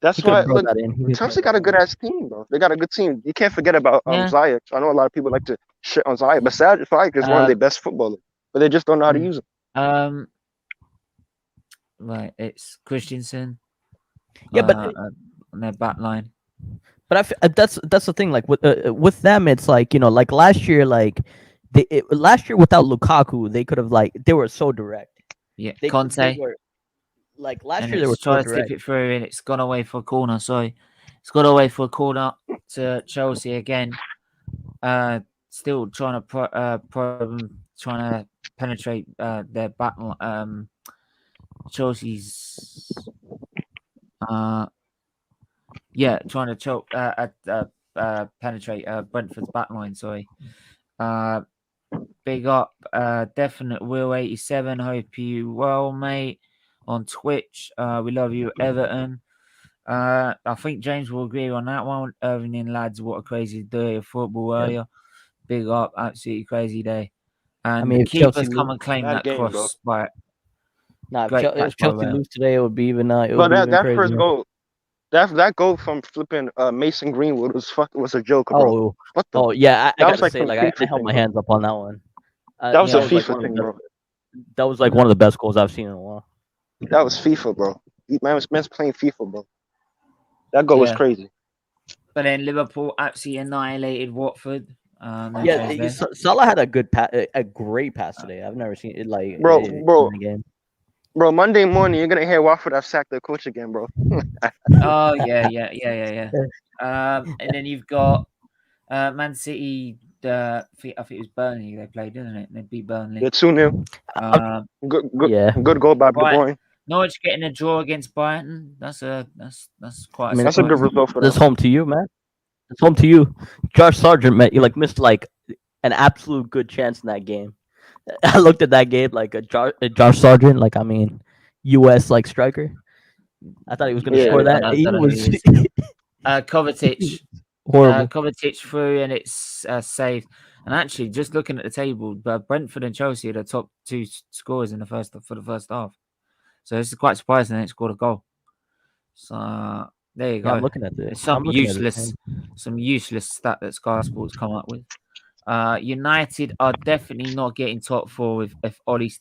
That's He could why have brought look, that in. He could have Chelsea brought got a that good in. ass team, bro. They got a good team. You can't forget about Yeah. Ziyech. I know a lot of people like to shit on Ziyech, but Ziyech is one of their best footballers, but they just don't know how to use him. Right, it's Christensen. Yeah, but on their back line. But that's the thing. Like with them, it's like like last year, like last year without Lukaku, they could have like they were so direct. Yeah, They Conte. were like last And year they were it's so trying to slip direct. it through, and it's gone away for a corner. Sorry, it's gone away for a corner to Chelsea again. Still trying to trying to penetrate their back. Chelsea's trying to penetrate Brentford's back line. Sorry. Big up, definite Will 87. Hope you well, mate. On Twitch, we love you, Everton. I think James will agree on that one. Evening, lads. What a crazy day of football earlier. Big up, absolutely crazy day. And mean, the if Chelsea keepers come and claim Bad that game, bro. cross. By if, great catch if by Chelsea Rail. lose today, it would be even But that crazier. first goal, that goal from flipping Mason Greenwood was a joke, bro. What the? Yeah, I That was gotta like say, some like I FIFA held thing, my bro. hands up on that one. That was a That was like FIFA one of thing, the bro. best. That was like one of the best goals I've seen in a while. That was FIFA, bro. Man's playing FIFA, bro. That goal was crazy. But then Liverpool absolutely annihilated Watford. Salah had a great pass today. I've never seen it like Bro, in the game. Bro, Monday morning you're gonna hear Watford have sacked their coach again, bro. Oh yeah. And then you've got Man City. I think it was Burnley they played, didn't it? They beat Burnley. They're 2-0. Good goal by De Bruyne. Norwich getting a draw against Brighton. That's quite. That's a good result for them. That's home to you, man. It's home to you. Josh Sargent, man, you like missed like an absolute good chance in that game. I looked at that game like a Josh Sargent, like I mean, U.S. like striker. I thought he was going to score that. He was Kovacic. horrible. Kovacic through and it's saved. And actually, just looking at the table, Brentford and Chelsea are the top two scorers in the first half. So this is quite surprising. They scored a goal. So there you go. I'm looking at this. It's some useless stat that Sky Sports come up with. United are definitely not getting top four if Ollie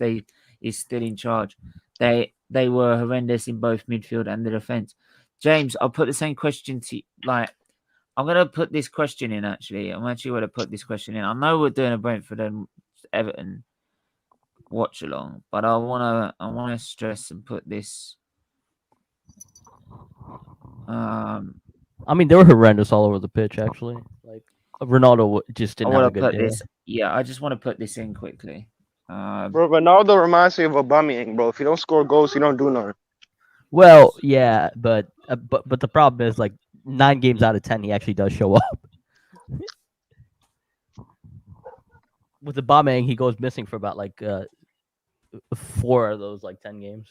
is still in charge. They were horrendous in both midfield and the defense. James, I'll put the same question to you. Like, I'm gonna put this question in. Actually, I'm actually going to put this question in. I know we're doing a Brentford and Everton watch along, but I wanna stress and put this. I mean, they were horrendous all over the pitch. Actually, like Ronaldo just didn't have a good day. Yeah, I just want to put this in quickly. Bro, Ronaldo reminds me of Aubameyang, bro. If you don't score goals, you don't do nothing. Well, yeah, but the problem is like 9 games out of 10 he actually does show up. With the Aubameyang, he goes missing for about like 4 of those like 10 games.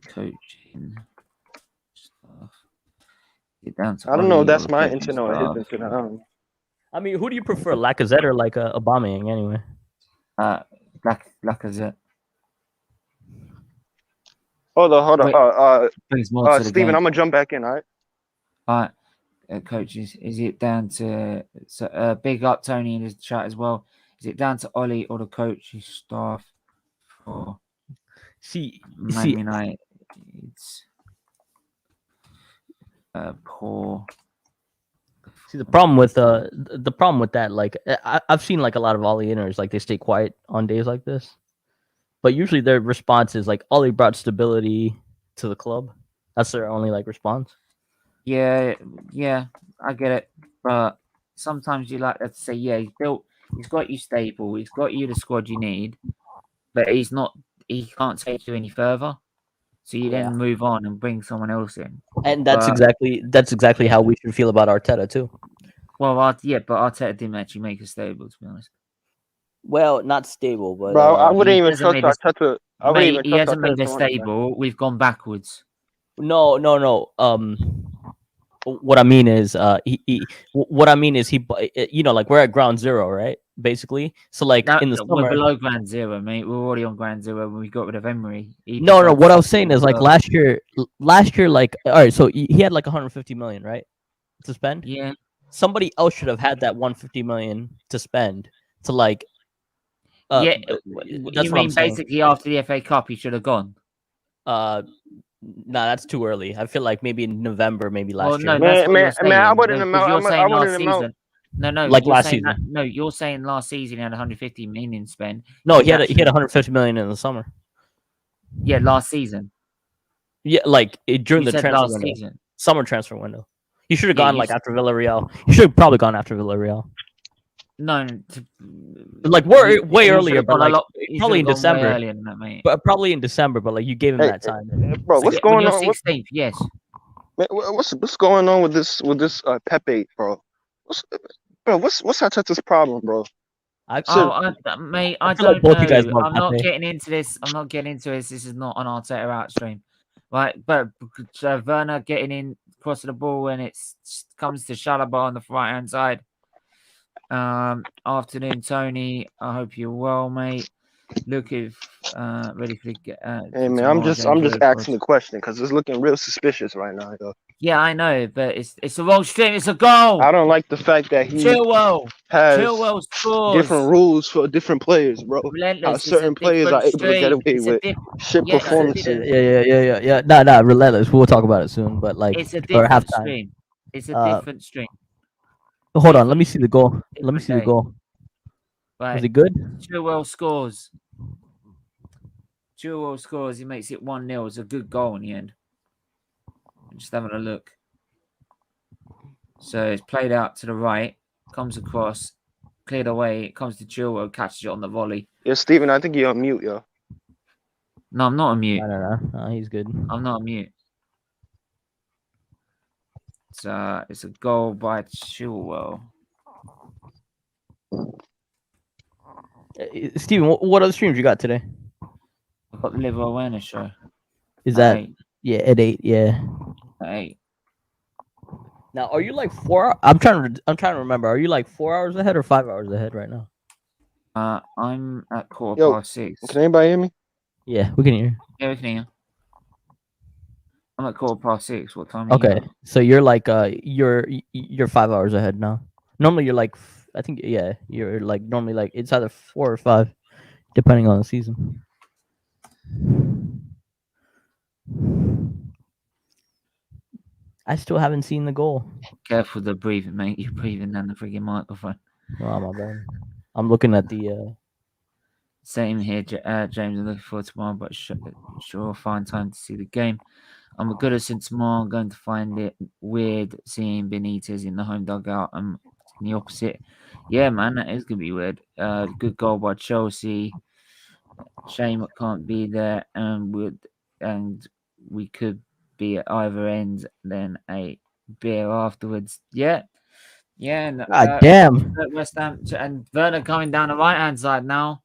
Coaching stuff. Get down to I don't know if that's my internet or his internet. I mean, who do you prefer, Lacazette or like Aubameyang anyway? Lacazette. Hold on. Steven, I'm gonna jump back in, all right? Coaches, is it down to big up Tony in his chat as well? Is it down to Ollie or the coaching staff? Or Man United, it's poor. See, the problem with that, like I've seen like a lot of Ollie inners, like they stay quiet on days like this, but usually their response is like Ollie brought stability to the club. That's their only like response. Yeah, I get it, but sometimes you like to say, yeah, He's got you stable. He's got you the squad you need, but he's not. He can't take you any further. So you Yeah. then move on and bring someone else in. And that's But- exactly how we should feel about Arteta too. Well, yeah, but Arteta didn't actually make us stable, to be honest. Well, not stable, but Bro, I wouldn't he even hasn't trust made us- Arteta. I wouldn't Mate, even he trust hasn't made Arteta us to run it, man. stable. We've gone backwards. no. What I mean is, what I mean is he, you know, like we're at ground zero, right? Basically, so like No, in the we're summer. below ground zero, mate. We're already on ground zero when we got rid of Emery. No. What I was saying is like last year, like all right. So he had like 150 million, right, to spend. Yeah. Somebody else should have had that 150 million to spend to like. Yeah. That's You what I'm mean saying. basically after the FA Cup, he should have gone? Nah, that's too early. I feel like maybe in November, maybe last Well, year. no, that's what you're saying. I wouldn't Because amount. you're I saying wouldn't last amount. season. No, Like you're last saying season. no, you're saying last season he had 150 million spent. No, he had actually- 150 million in the summer. Yeah, last season. Yeah, like during You the said transfer last window, season. summer transfer window. He should have Yeah, gone you like s- after Villarreal. He should have probably gone after Villarreal. No, Like he way earlier, should've but gone a like lot- he probably should've in gone way December. earlier than that, mate. But probably in December. But like you gave him Hey, that time. bro, what's When going you're on? 16th, yes. What's going on with this Pepe, bro? What's Arteta's problem, bro? Mate, I feel like don't both you guys know. love I'm not Pepe. getting into this. This is not an Arteta outstream. Right, but Werner getting in across the ball when it comes to Chalobah on the right hand side. Afternoon, Tony. I hope you're well, mate. Look if ready for the Hey man, I'm just asking the question because it's looking real suspicious right now, yo. Yeah, I know, but it's the wrong stream. It's a goal. I don't like the fact that he Chilwell has scores. different rules for different players, bro. Relentless. Certain players are able to get away with shit performances. Yeah. Nah, relentless. We'll talk about it soon. But like It's a for different halftime. stream. It's a different stream. Hold on, let me see the goal. Let me see the day. goal. Right. Was it good? Chilwell scores. He makes it 1-0. It's a good goal in the end. I'm just having a look. So it's played out to the right, comes across, cleared away. It comes to Chilwell, catches it on the volley. Yeah, Steven, I think you're on mute, yo. No, I'm not on mute. No, he's good. I'm not on mute. It's a goal by Chilwell. Steven, what other streams you got today? I've got the Liver Awareness Show. Is that 8. at 8? Yeah. At 8. Now, are you like 4? I'm trying to remember. Are you like 4 hours ahead or 5 hours ahead right now? I'm at quarter Yo, past 6. Can anybody hear me? Yeah, we can hear. Yeah, we can hear. I'm at quarter past 6. What time? Are Okay, you? so you're like you're 5 hours ahead now. Normally you're like I think you're like normally like it's either 4 or 5, depending on the season. I still haven't seen the goal. Careful the breathing, mate. You're breathing down the freaking microphone. Oh my bad. I'm looking at the. Same here, James. I'm looking forward to tomorrow, but sure I'll find time to see the game. I'm a gooder since tomorrow. I'm going to find it weird seeing Benitez in the home dugout and the opposite. Yeah, man, that is going to be weird. Good goal by Chelsea. Shame it can't be there, and we could be at either end, then a beer afterwards. Yeah. And, damn. West Ham and Werner coming down the right hand side now.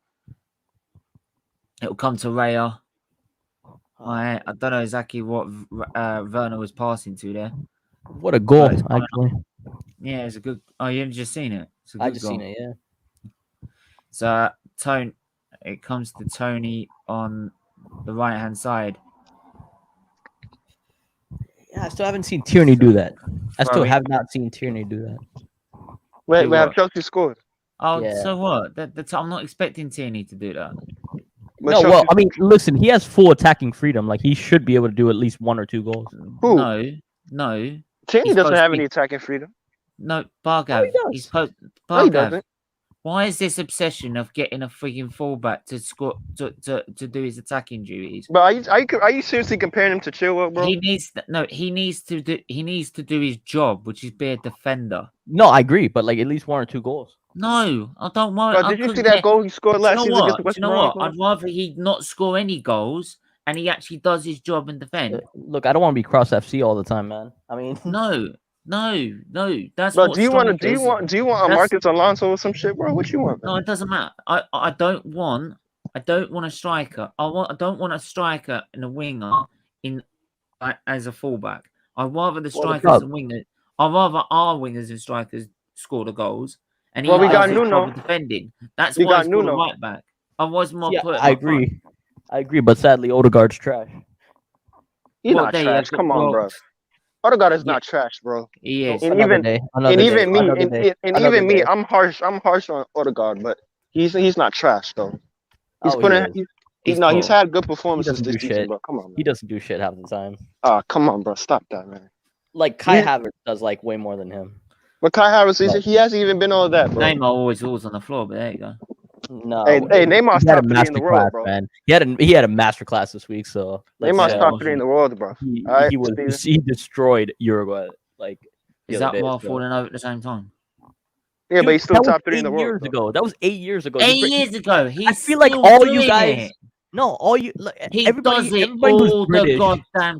It'll come to Raya. I don't know exactly what Werner was passing to there. What a goal, actually. Yeah, it's a good. Oh, you've just seen it. It's a good I just goal. seen it, yeah. So it comes to Tony on the right hand side. Yeah, I still haven't seen Tierney do that. I still Sorry. have not seen Tierney do that. Wait, Do have what? Chelsea scored? Oh, Yeah. so what? I'm not expecting Tierney to do that. But No, Chelsea- well, I mean, listen, he has full attacking freedom. Like he should be able to do at least 1 or 2 goals. Who? No. Tierney he's doesn't supposed have to be- any attacking freedom. No, Oh, Bargav. he does. He's supposed. No, he Bargav. doesn't. Why is this obsession of getting a freaking fullback to score to do his attacking duties? But are you seriously comparing him to Chilwell, bro? He needs to do his job, which is be a defender. No, I agree, but like at least 1 or 2 goals. No, I don't want. Bro, I did you see couldn't that care. goal he scored Do you last know season what? against Do West you know Brom, what? bro? I'd rather he not score any goals and he actually does his job and defend. Look, I don't want to be cross FC all the time, man. I mean, No, no. That's Bro, what do you want strikers. a That's Marcus Alonso or some shit, bro? What you want, no. man? It doesn't matter. I don't want. I don't want a striker. I don't want a striker and a winger in as a fullback. I'd rather the well, the strikers and problem. wingers. I'd rather our wingers and strikers score the goals, and Well, he we does got his job Nuno. of defending. That's We why got he's called a Nuno. right back. Otherwise, my See, put him I up front. agree. I agree, but sadly, Odegaard's trash. He's Well, not there you trash. go. Come on, Well, bro. Odegaard is yeah, not trash, bro. he is. And Another even day, and another day, even me another day, and another even me, day. I'm harsh on Odegaard, but he's not trash though. He's Oh, he putting is. He's he's poor. had good He performances doesn't this do season, shit. bro. Come on, He man. doesn't do shit half the time. Come on, bro. Stop that, man. Like Kai He- Havertz does like way more than him. But Kai Harris, Like, he hasn't even been all that, bro. Neymar always was on the floor, but there you go. no, Hey, Neymar's he had a top 3 in the world, masterclass, bro. man. He had a masterclass this week. So let's, Neymar's Yeah, top 3 in the world, bro. he, All right, he was Steven. he destroyed Uruguay like the Is other that day. while So. falling over at the same time? Yeah, Dude, but he's still that was top 3 in 8 the world, years though. ago. That was 8 years ago. 8 years ago, he's I feel like still all you doing guys. it. No, all you. Like, He everybody does it who's all the British. goddamn No, he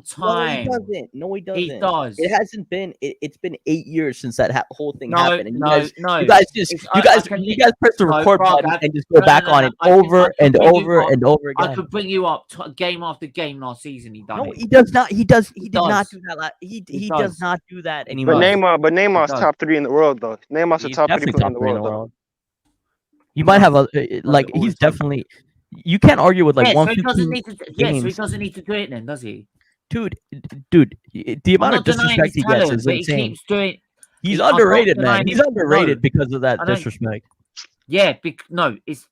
time. doesn't. No, he doesn't. He does. It hasn't been. It's been 8 years since that whole thing No, happened. And no. you guys just It's- you I guys can- you guys press the no, record button Ragab, and just go back on it I can over and bring you over up. and over I again. could bring you up game after game last season. He done No, it. he does not. He did not does. do that. He He does does. not do that He anymore. does. Neymar's does. top 3 in the world, though. Neymar's the He's top 3 definitely player top in the 3 in world, the though. world. You might have a like. all He's the time. definitely. You can't argue with like Yeah, so he 115 doesn't need to. Yeah, so he games. doesn't need to do it then, does he? Dude, the amount of disrespect he gets is but he insane. keeps doing. He's I'm not underrated, man. denying He's his- underrated no, because of that I don't- disrespect. Yeah, no, it's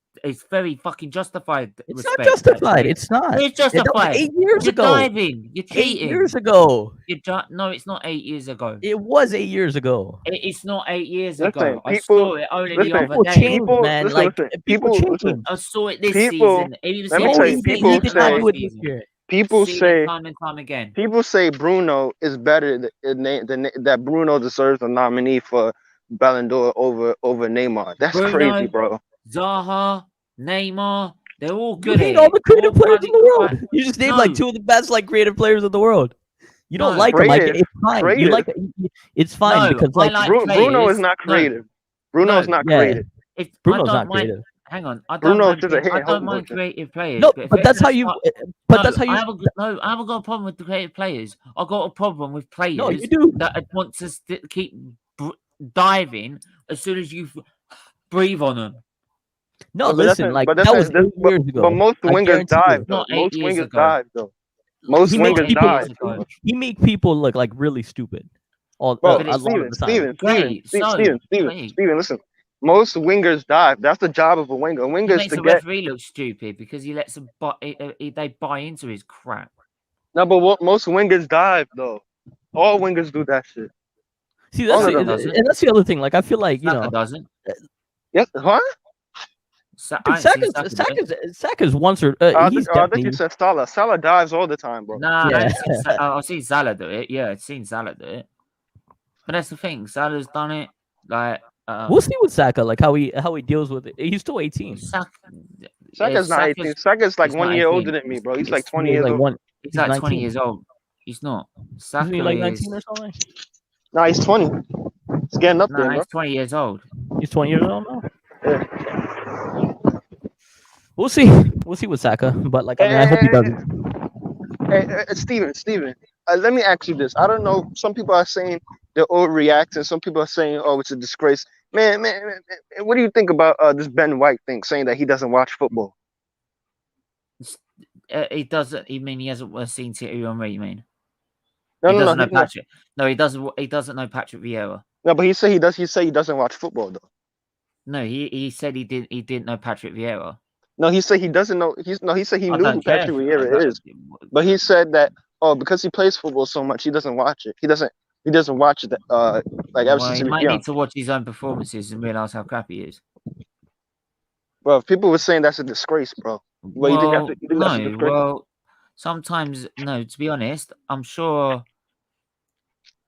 very fucking justified. It's respect, not justified. actually. It's not. It's That was justified. 8 years You're ago. diving. You're 8 cheating. years ago. No, it's not 8 years ago. It was 8 years ago. It's not 8 years Listen, ago. I people- saw it only the other People day. change, man. listen, Like listen, people people- change. listen. I saw it this People- season. Even let me seen tell it you, this people season he did and not say- do last it this season. year. People Seen it say time and time again. People say Bruno is better that Bruno deserves a nominee for Ballon d'Or over Neymar. That's Bruno, crazy, bro. Zaha, Neymar, they're all You good. hate at all it. the creative All players in the bloody- world. You just named like No. 2 of the best like creative players in the world. You don't No. like them. Like Creative, it's fine. You creative. like it's fine No, because I like like Bruno players. is not No, creative. Bruno's no. not Yeah. creative. If Bruno's I not don't mind, creative. hang on, I don't Bruno's mind. just a hit I and don't hope mind motion. creative players. No, if but they're that's how gonna you. start- But No, that's how you. I haven't got a problem with the creative players. I've got a problem with players No, you do. that want to keep diving as soon as you breathe on them. No, But listen. that's- Like but that that's- was that's- 8 years ago. But most I wingers guarantee you. dive, though. Not 8 Most years wingers ago. dive, though. Most He makes wingers people. dive. He makes people look like really stupid. All Bro, a lot of the time. Great, so, great. Steven, listen. Most wingers dive. That's the job of a winger. A He winger is makes to the get. referee look stupid because he lets them they buy into his crap. No, but most wingers dive though. All wingers do that shit. See, that's All of them doesn't. and that's the other thing. Like I feel like you Saka know, doesn't. Yes, huh? I ain't seen Saka do it. Saka's once or I he's think you definitely. said Salah. Salah dives all the time, bro. Nah, Yeah. I ain't seen I've seen Salah do it. Yeah, I've seen Salah do it. But that's the thing. Salah's done it. Like We'll see with Saka, like how he deals with it. He's still 18. Saka's Saka's not 18. Saka's like he's 1 not year 18. older than me, bro. He's like He's 20 He's years like old. one. He's He's like 19. 20 years old. He's not. Saka Isn't he like is 19 or something? Nah, he's 20. He's getting up there, nah, bro. he's 20 years old. He's 20 years old now. Yeah. We'll see. We'll see with Saka, but like I mean, I hope he doesn't. Hey, Steven, let me ask you this. I don't know. Some people are saying they're overreacting. Some people are saying, oh, it's a disgrace. Man, what do you think about this Ben White thing, saying that he doesn't watch football? He doesn't. You mean he hasn't seen Thierry Henry? You mean? No, He no, doesn't no. know Patrick. No, he doesn't. He doesn't know Patrick Vieira. No, but he said he does. He said he doesn't watch football though. No, he said he didn't. He didn't know Patrick Vieira. No, he said he doesn't know. He said he I knew don't who care. Patrick Vieira is, but he said that because he plays football so much, he doesn't watch it. He doesn't watch it. Like ever Well, since he he was might young. need to watch his own performances and realize how crap he is. Bro, people were saying that's a disgrace, bro. Well, you think that's a disgrace? Well, sometimes no. To be honest, I'm sure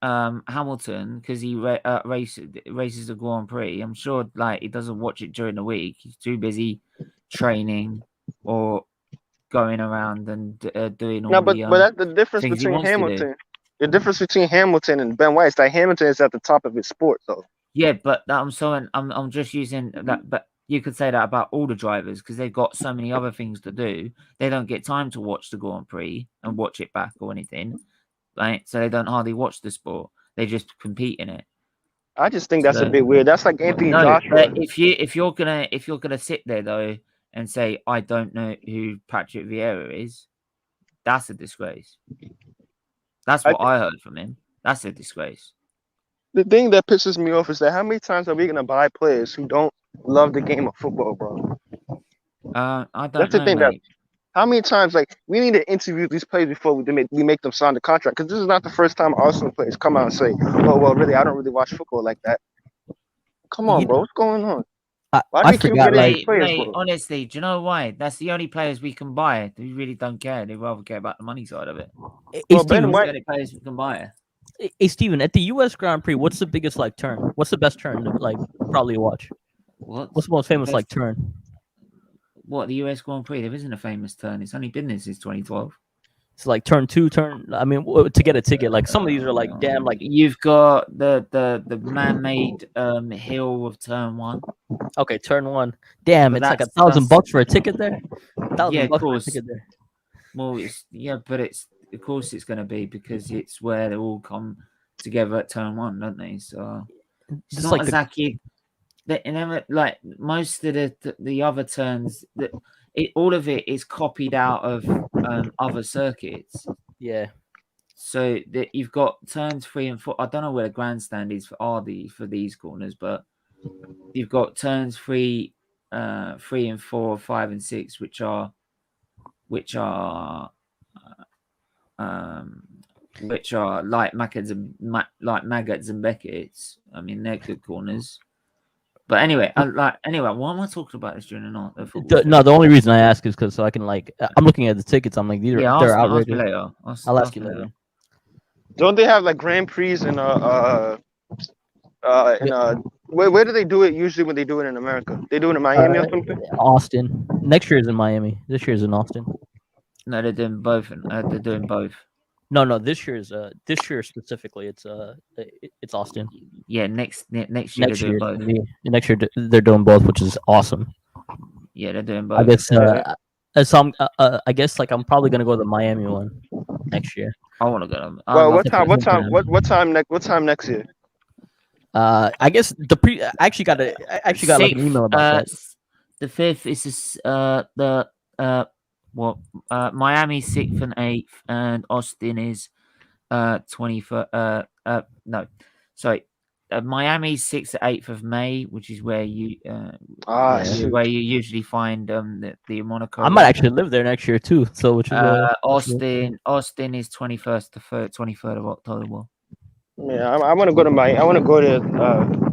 Hamilton because he races the Grand Prix. I'm sure like he doesn't watch it during the week. He's too busy training or going around and doing all No, but the that's the difference things he between wants to do. Hamilton. The difference between Hamilton and Ben White is that Hamilton is at the top of his sport, though. Yeah, but I'm just using that. But you could say that about all the drivers because they've got so many other things to do. They don't get time to watch the Grand Prix and watch it back or anything, right? So they don't hardly watch the sport. They just compete in it. I just think that's a So- bit weird. That's like Anthony No, Joshua. but if you're gonna sit there though and say I don't know who Patrick Vieira is, that's a disgrace. That's what I heard from him. That's a disgrace. The thing that pisses me off is that how many times are we gonna buy players who don't love the game of football, bro? I don't That's the know, thing that mate. how many times like we need to interview these players before we make them sign the contract, because this is not the first time Arsenal players come out and say, "Oh well, really, I don't really watch football like that." Come on, bro, what's going on? Why do we keep forgot, getting like, these players, Mate, bro? honestly, do you know why? That's the only players we can buy. They really don't care. They rather care about the money side of it. Hey, Well, Steven, Ben That's White- the only players we can buy. hey, Steven, at the U.S. Grand Prix, what's the biggest like turn? What's the best turn to like probably watch? What's the most famous like turn? What, the US Grand Prix? There isn't a famous turn. It's only been there since 2012. It's like turn 2, turn. I mean, to get a ticket, like some of these are like damn, like You've got the man-made hill of turn 1. okay, turn 1. Damn, But it's like that's- $1,000 for a ticket there. $1,000 Yeah, of for a course. ticket there. Well, but it's of course it's going to be because it's where they all come together at turn 1, don't they? So it's Just not like exactly like most of the other turns that all of it is copied out of other circuits. yeah. So that you've got turns 3 and 4. I don't know where the grandstand is for these corners, but you've got turns 3 and 4, 5 and 6, which are like maggots and Beckett's. I mean, they're good corners. But anyway, why am I talking about this during the night? No, the only reason I ask is because so I can like I'm looking at the tickets. I'm like they're Ask me outrageous. later. I'll ask you later. Don't they have like Grand Prix in where do they do it usually when they do it in America? They do it in Miami or something? Austin. Next year is in Miami. This year is in Austin. No, they're doing both. They're doing both. No. This year specifically, it's Austin. Yeah, next year they're doing both. Next year they're doing both, which is awesome. Yeah, they're doing both. I guess. I guess like I'm probably gonna go to the Miami one next year. I want to go. Well, what time next year? I guess I actually got like an email about that. The 5th is Miami 6th and 8th, and Austin is 21st. No, sorry. Miami 6th and 8th of May, which is where you where you usually find the Monaco. I might actually live there next year too. So which is Austin is 21st to 23rd of October. Yeah, I want to go to I want to go to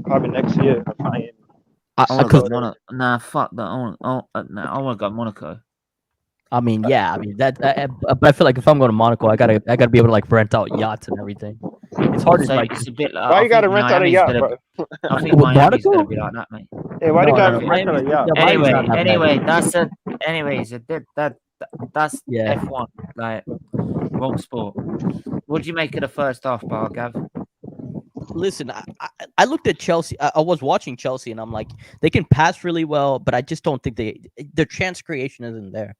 probably next year. Nah, fuck that. I want to go to Monaco. I mean, yeah, that. But I feel like if I'm going to Monaco, I gotta be able to like rent out yachts and everything. It's hard to like. It's a bit like. Why you gotta rent out a yacht, bro? I think Miami's gonna be like that, mate. Hey, why do you gotta rent out a yacht? Anyways, that's F1, like wrong sport. What do you make of the first half, bar, Gav? Listen, I looked at Chelsea. I was watching Chelsea, and I'm like, they can pass really well, but I just don't think their chance creation isn't there.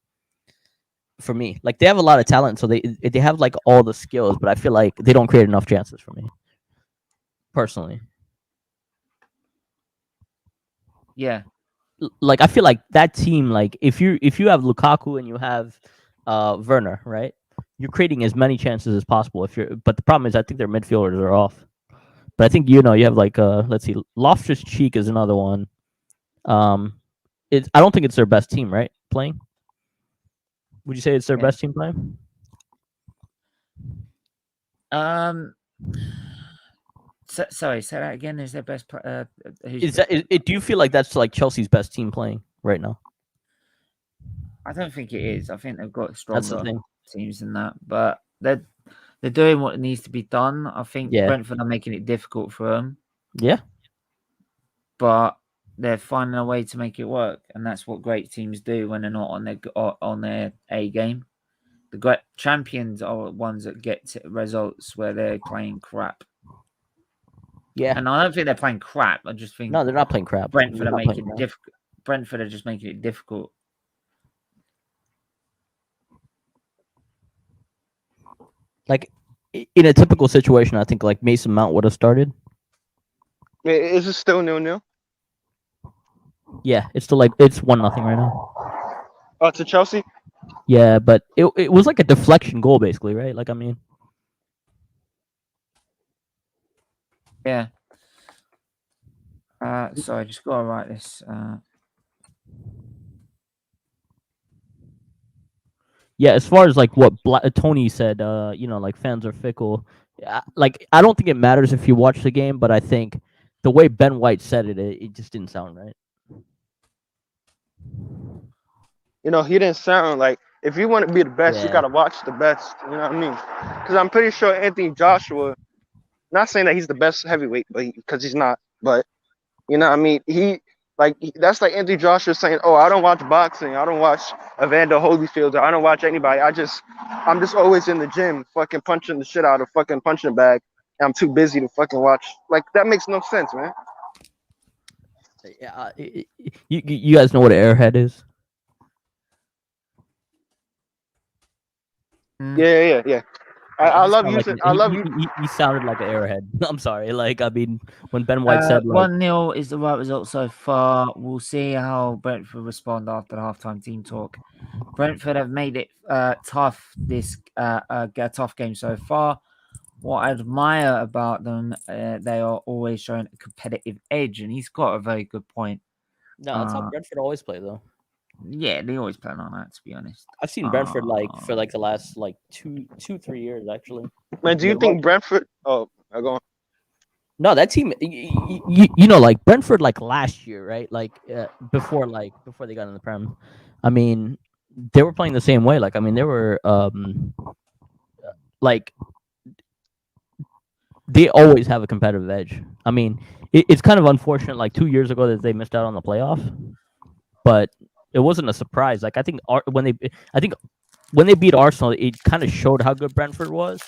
For me, like they have a lot of talent, so they have like all the skills, but I feel like they don't create enough chances for me, personally. Yeah, like I feel like that team, like if you have Lukaku and you have Werner, right, you're creating as many chances as possible. But the problem is, I think their midfielders are off. But I think you have like let's see, Loftus-Cheek is another one. I don't think it's their best team, right? Playing. Would you say it's their best team playing? Sorry, say that again. Is their best? Do you feel like that's like Chelsea's best team playing right now? I don't think it is. I think they've got stronger teams than that. But they're doing what needs to be done. I think Yeah. Brentford are making it difficult for them, Yeah. but they're finding a way to make it work, and that's what great teams do when they're not on their A game. The great champions are ones that get results where they're playing crap. Yeah. And I don't think they're playing crap. I just think No, they're not playing crap. Brentford They're are not making playing it crap. difficult. Brentford are just making it difficult. Like in a typical situation, I think like Mason Mount would have started. Is it still 0-0? Yeah, it's still like it's 1-0 right now. Oh, to Chelsea. Yeah, but it was like a deflection goal basically, right? Like I mean, Yeah. Sorry, just gotta write this. yeah. As far as like what Tony said, like fans are fickle. Like I don't think it matters if you watch the game, but I think the way Ben White said it just didn't sound right. You know, he didn't sound like if you want to be the best, you Yeah. gotta watch the best. You know what I mean? Because I'm pretty sure Anthony Joshua. Not saying that he's the best heavyweight, but because he's not. But you know what I mean? That's like Anthony Joshua saying, "Oh, I don't watch boxing. I don't watch Evander Holyfield. Or I don't watch anybody. I'm just always in the gym, fucking punching the shit out of fucking punching bag. And I'm too busy to fucking watch. Like that makes no sense, man." Yeah. You guys know what an airhead is? Yeah. I He love sounded using. like I love you. he sounded like an airhead. I'm sorry. Like I mean, when Ben White said like 1-0 is the right result so far. We'll see how Brentford respond after the halftime team talk. Brentford have made it tough a tough game so far. What I admire about them, they are always showing a competitive edge, and he's got a very good point. no, that's how Brentford always play though. Yeah, they always plan on that, to be honest. I've seen Brentford like for like the last like 2-3 years actually. Man, do you think Brentford? Oh, I go on. No, that team, you know, like Brentford, like last year, right? Like before they got in the Prem. I mean, they were playing the same way. Like I mean, they were like they always have a competitive edge. I mean, it's kind of unfortunate. Like 2 years ago that they missed out on the playoff, but it wasn't a surprise. Like I think when they beat Arsenal, it kind of showed how good Brentford was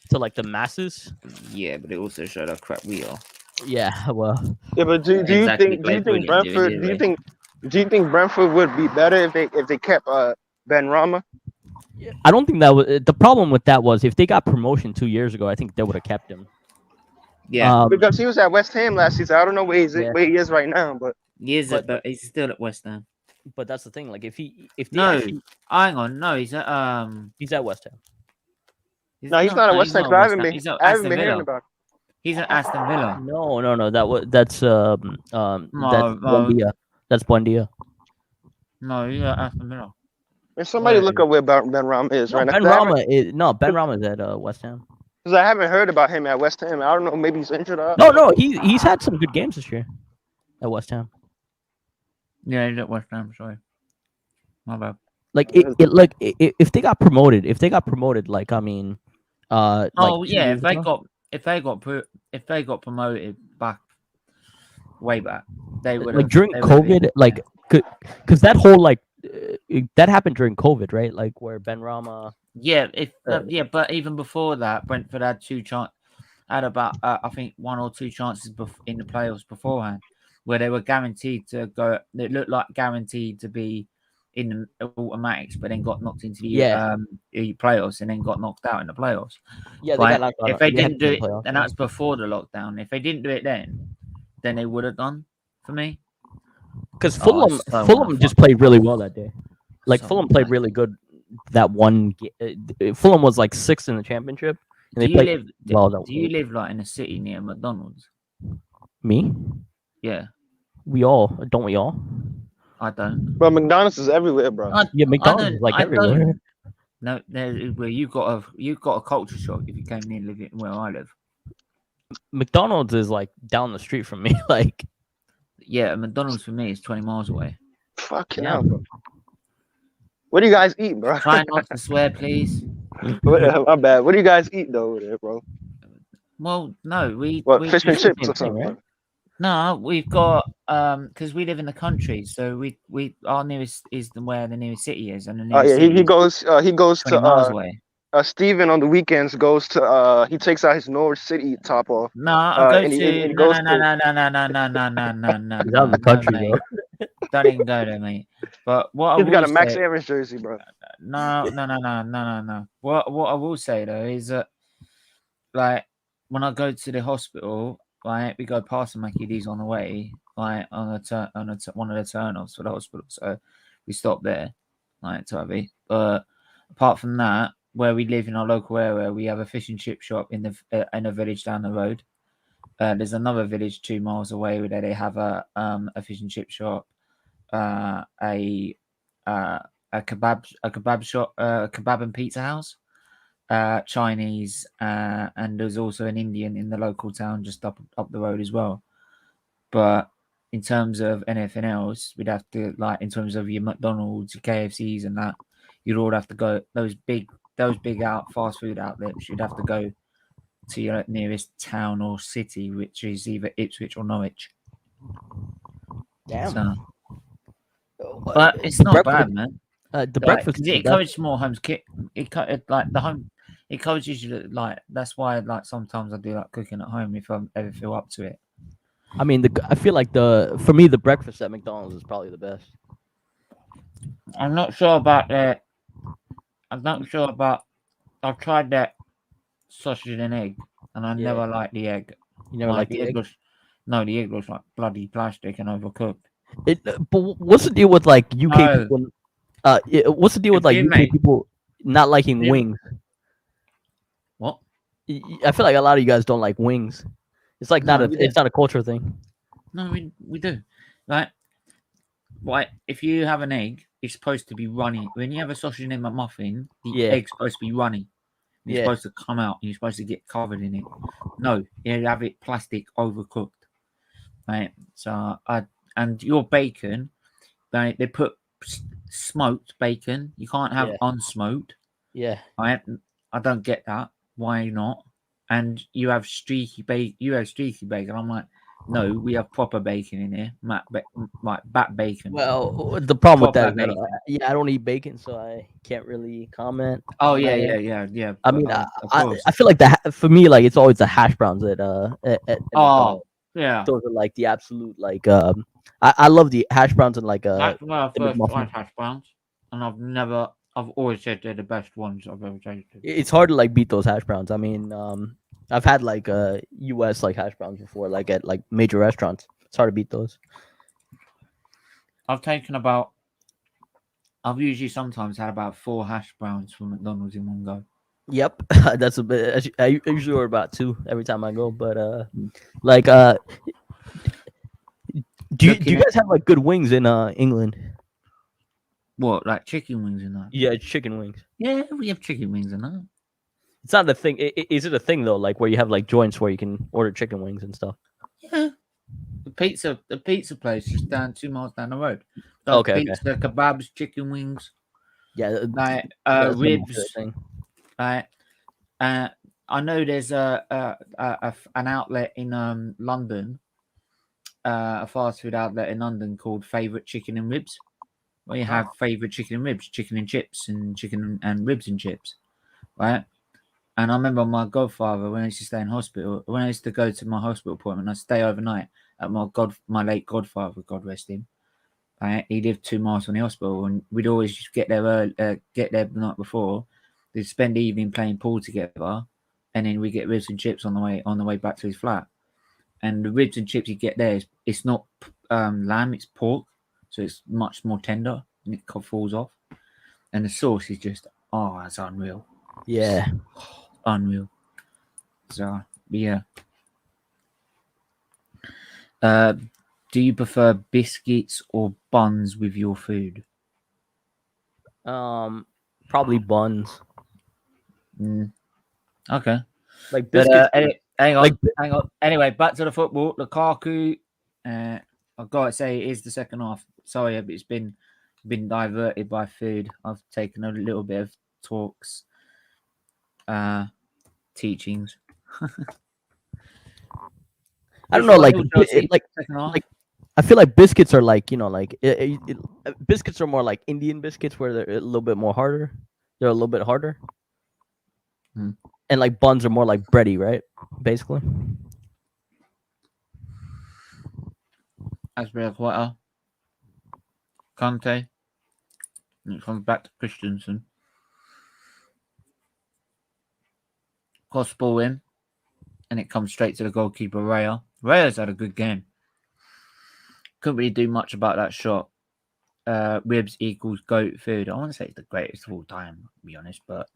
to like the masses. Yeah, but it also showed how crap we are. Yeah, well. Yeah, but do you think Brentford? Do you think Brentford would be better if they kept Ben Rama? I don't think that was the problem with that. Was if they got promotion 2 years ago, I think they would have kept him. Yeah, because he was at West Ham last season. I don't know where he is right now, but but he's still at West Ham. But that's the thing. Like if hang on, no, he's at West Ham. He's not at West Ham. I haven't been hearing about it. He's at Aston Villa. No. That's Buendia. That's Buendia. No, he's at Aston Villa. And somebody look up where Ben Rama is right now. Ben Rama is at West Ham. Because I haven't heard about him at West Ham. I don't know. Maybe he's injured. No. He's had some good games this year at West Ham. Yeah, he's at West Ham. Sorry, my bad. Like if they got promoted, like I mean, if they got promoted way back, they would like during COVID, like because that whole like that happened during COVID, right? Like where Ben Rama. Yeah, but even before that, Brentford had about I think 1 or 2 chances in the playoffs beforehand, where they were guaranteed to go. It looked like guaranteed to be in the automatics, but then got knocked into the playoffs and then got knocked out in the playoffs. Yeah, if they didn't do it, and that's before the lockdown. If they didn't do it then they would have done for me. Because Fulham just played really well that day. Like Fulham played really good. That one, Fulham was like 6th in the championship. And do you live like in a city near McDonald's? Me? Yeah. We all don't. We all. I don't. But McDonald's is everywhere, bro. McDonald's is like everywhere. No, where you got a culture shock if you came near living where I live. McDonald's is like down the street from me. Like, yeah, McDonald's for me is 20 miles away. Fucking hell, bro. What do you guys eat, bro? Try not to swear, please. My bad. What do you guys eat though over there, bro? Well, no, What, we fish and It's the chips same or thing, something? right? no, we've got because we live in the country, so we our nearest is where the nearest city is, and the Oh nearest yeah, city he is goes 20 to miles away. Steven on the weekends goes to he takes out his Norwich City top off. No, I go And to he no goes no no to no no no no no no no no no He's out in no the no country, bro. mate. Don't even go there, mate. But what I he's got will a Max say, Aarons jersey, bro. no. What I will say though is that like when I go to the hospital, like we go past the Mackie D's on the way, like on one of the turnoffs for the hospital, so we stop there, like to have it. But apart from that, where we live in our local area, we have a fish and chip shop in a village down the road. There's another village 2 miles away where they have a fish and chip shop, uh, a uh, a kebab shop, a kebab and pizza house, Chinese, and there's also an Indian in the local town just up the road as well. But in terms of anything else, we'd have to like in terms of your McDonald's, your KFCs, and that you'd all have to go those big out fast food outlets. You'd have to go to your nearest town or city, which is either Ipswich or Norwich. Damn. So, But but it's not breakfast, bad, man. the Like, breakfast 'cause is it the best. encourages more homes kit. Like the home. It encourages you to like. That's why like sometimes I do like cooking at home if I ever feel up to it. I mean, I feel like for me, the breakfast at McDonald's is probably the best. I'm not sure about that. I'm not sure about. I've tried that sausage and egg, and I Yeah. never liked the egg. You never like the egg? The egg was like bloody plastic and overcooked. But what's the deal with like UK No, people? What's the deal with if like you UK make people not liking you, wings? what? I feel like a lot of you guys don't like wings. It's like No, we do. it's not a culture thing. No, we do. Like, if you have an egg, it's supposed to be runny. When you have a sausage and egg McMuffin, the Yeah. egg's supposed to be runny. You're Yeah. supposed to come out and you're supposed to get covered in it. No, you have it plastic overcooked. Right. So and your bacon, they put smoked bacon. You can't have Yeah. unsmoked. Yeah. I don't get that. Why not? And you have streaky bacon. I'm like, no, we have proper bacon in here. Like bat bacon. Well, the problem with that Proper is that bacon. I don't eat bacon, so I can't really comment. Oh on that one. yeah. I mean, Of course. I feel like for me, like it's always the hash browns at Oh McDonald's. yeah. Those are like the absolute like I love the hash browns and like That's when I the first McMuffin. tried hash browns, and I've always said they're the best ones I've ever tasted. It's hard to like beat those hash browns. I mean, I've had like US like hash browns before, like at like major restaurants. It's hard to beat those. I've usually sometimes had about 4 hash browns from McDonald's in one go. Yep, that's a bit. I usually order about 2 every time I go, but like do you guys have like good wings in England? What, like chicken wings and that? Yeah, chicken wings. Yeah, we have chicken wings and that. It's not a thing. Is it a thing though? Like where you have like joints where you can order chicken wings and stuff? Yeah. The pizza place just down 2 miles down the road. Does Okay. pizza, kebabs, chicken wings, Yeah, like that's my favorite ribs. thing. Like I know there's an outlet in London, a fast food outlet in London called Favorite Chicken and Ribs, where you have favorite chicken and ribs, chicken and chips, and chicken and ribs and chips, right? And I remember my godfather when I used to stay in hospital. When I used to go to my hospital appointment, I'd stay overnight at my late godfather, God rest him. Right? He lived 2 miles from the hospital, and we'd always just get there the night before. They'd spend the evening playing pool together, and then we get ribs and chips on the way back to his flat. And the ribs and chips you get there, it's not lamb, it's pork, so it's much more tender, and it falls off. And the sauce is just that's unreal. Yeah. Unreal. So yeah. Do you prefer biscuits or buns with your food? Probably buns. Okay. Like But biscuits. hang on, like- hang on. Anyway, back to the football. Lukaku, I've got to say, it is the second half. Sorry, it's been diverted by food. I've taken a little bit of talks. teachings. I don't know, like Chelsea, like second half. like I feel like biscuits are like biscuits are more like Indian biscuits where they're a little bit more harder. They're a little bit harder. Hmm. And like buns are more like bready, right? Basically. Azpilicueta, Kante, and it comes back to Christensen. Cross ball in, and it comes straight to the goalkeeper, Raya. Raya's had a good game. Couldn't really do much about that shot. Ribs equals goat food. I want to say it's the greatest of all time, to be honest, but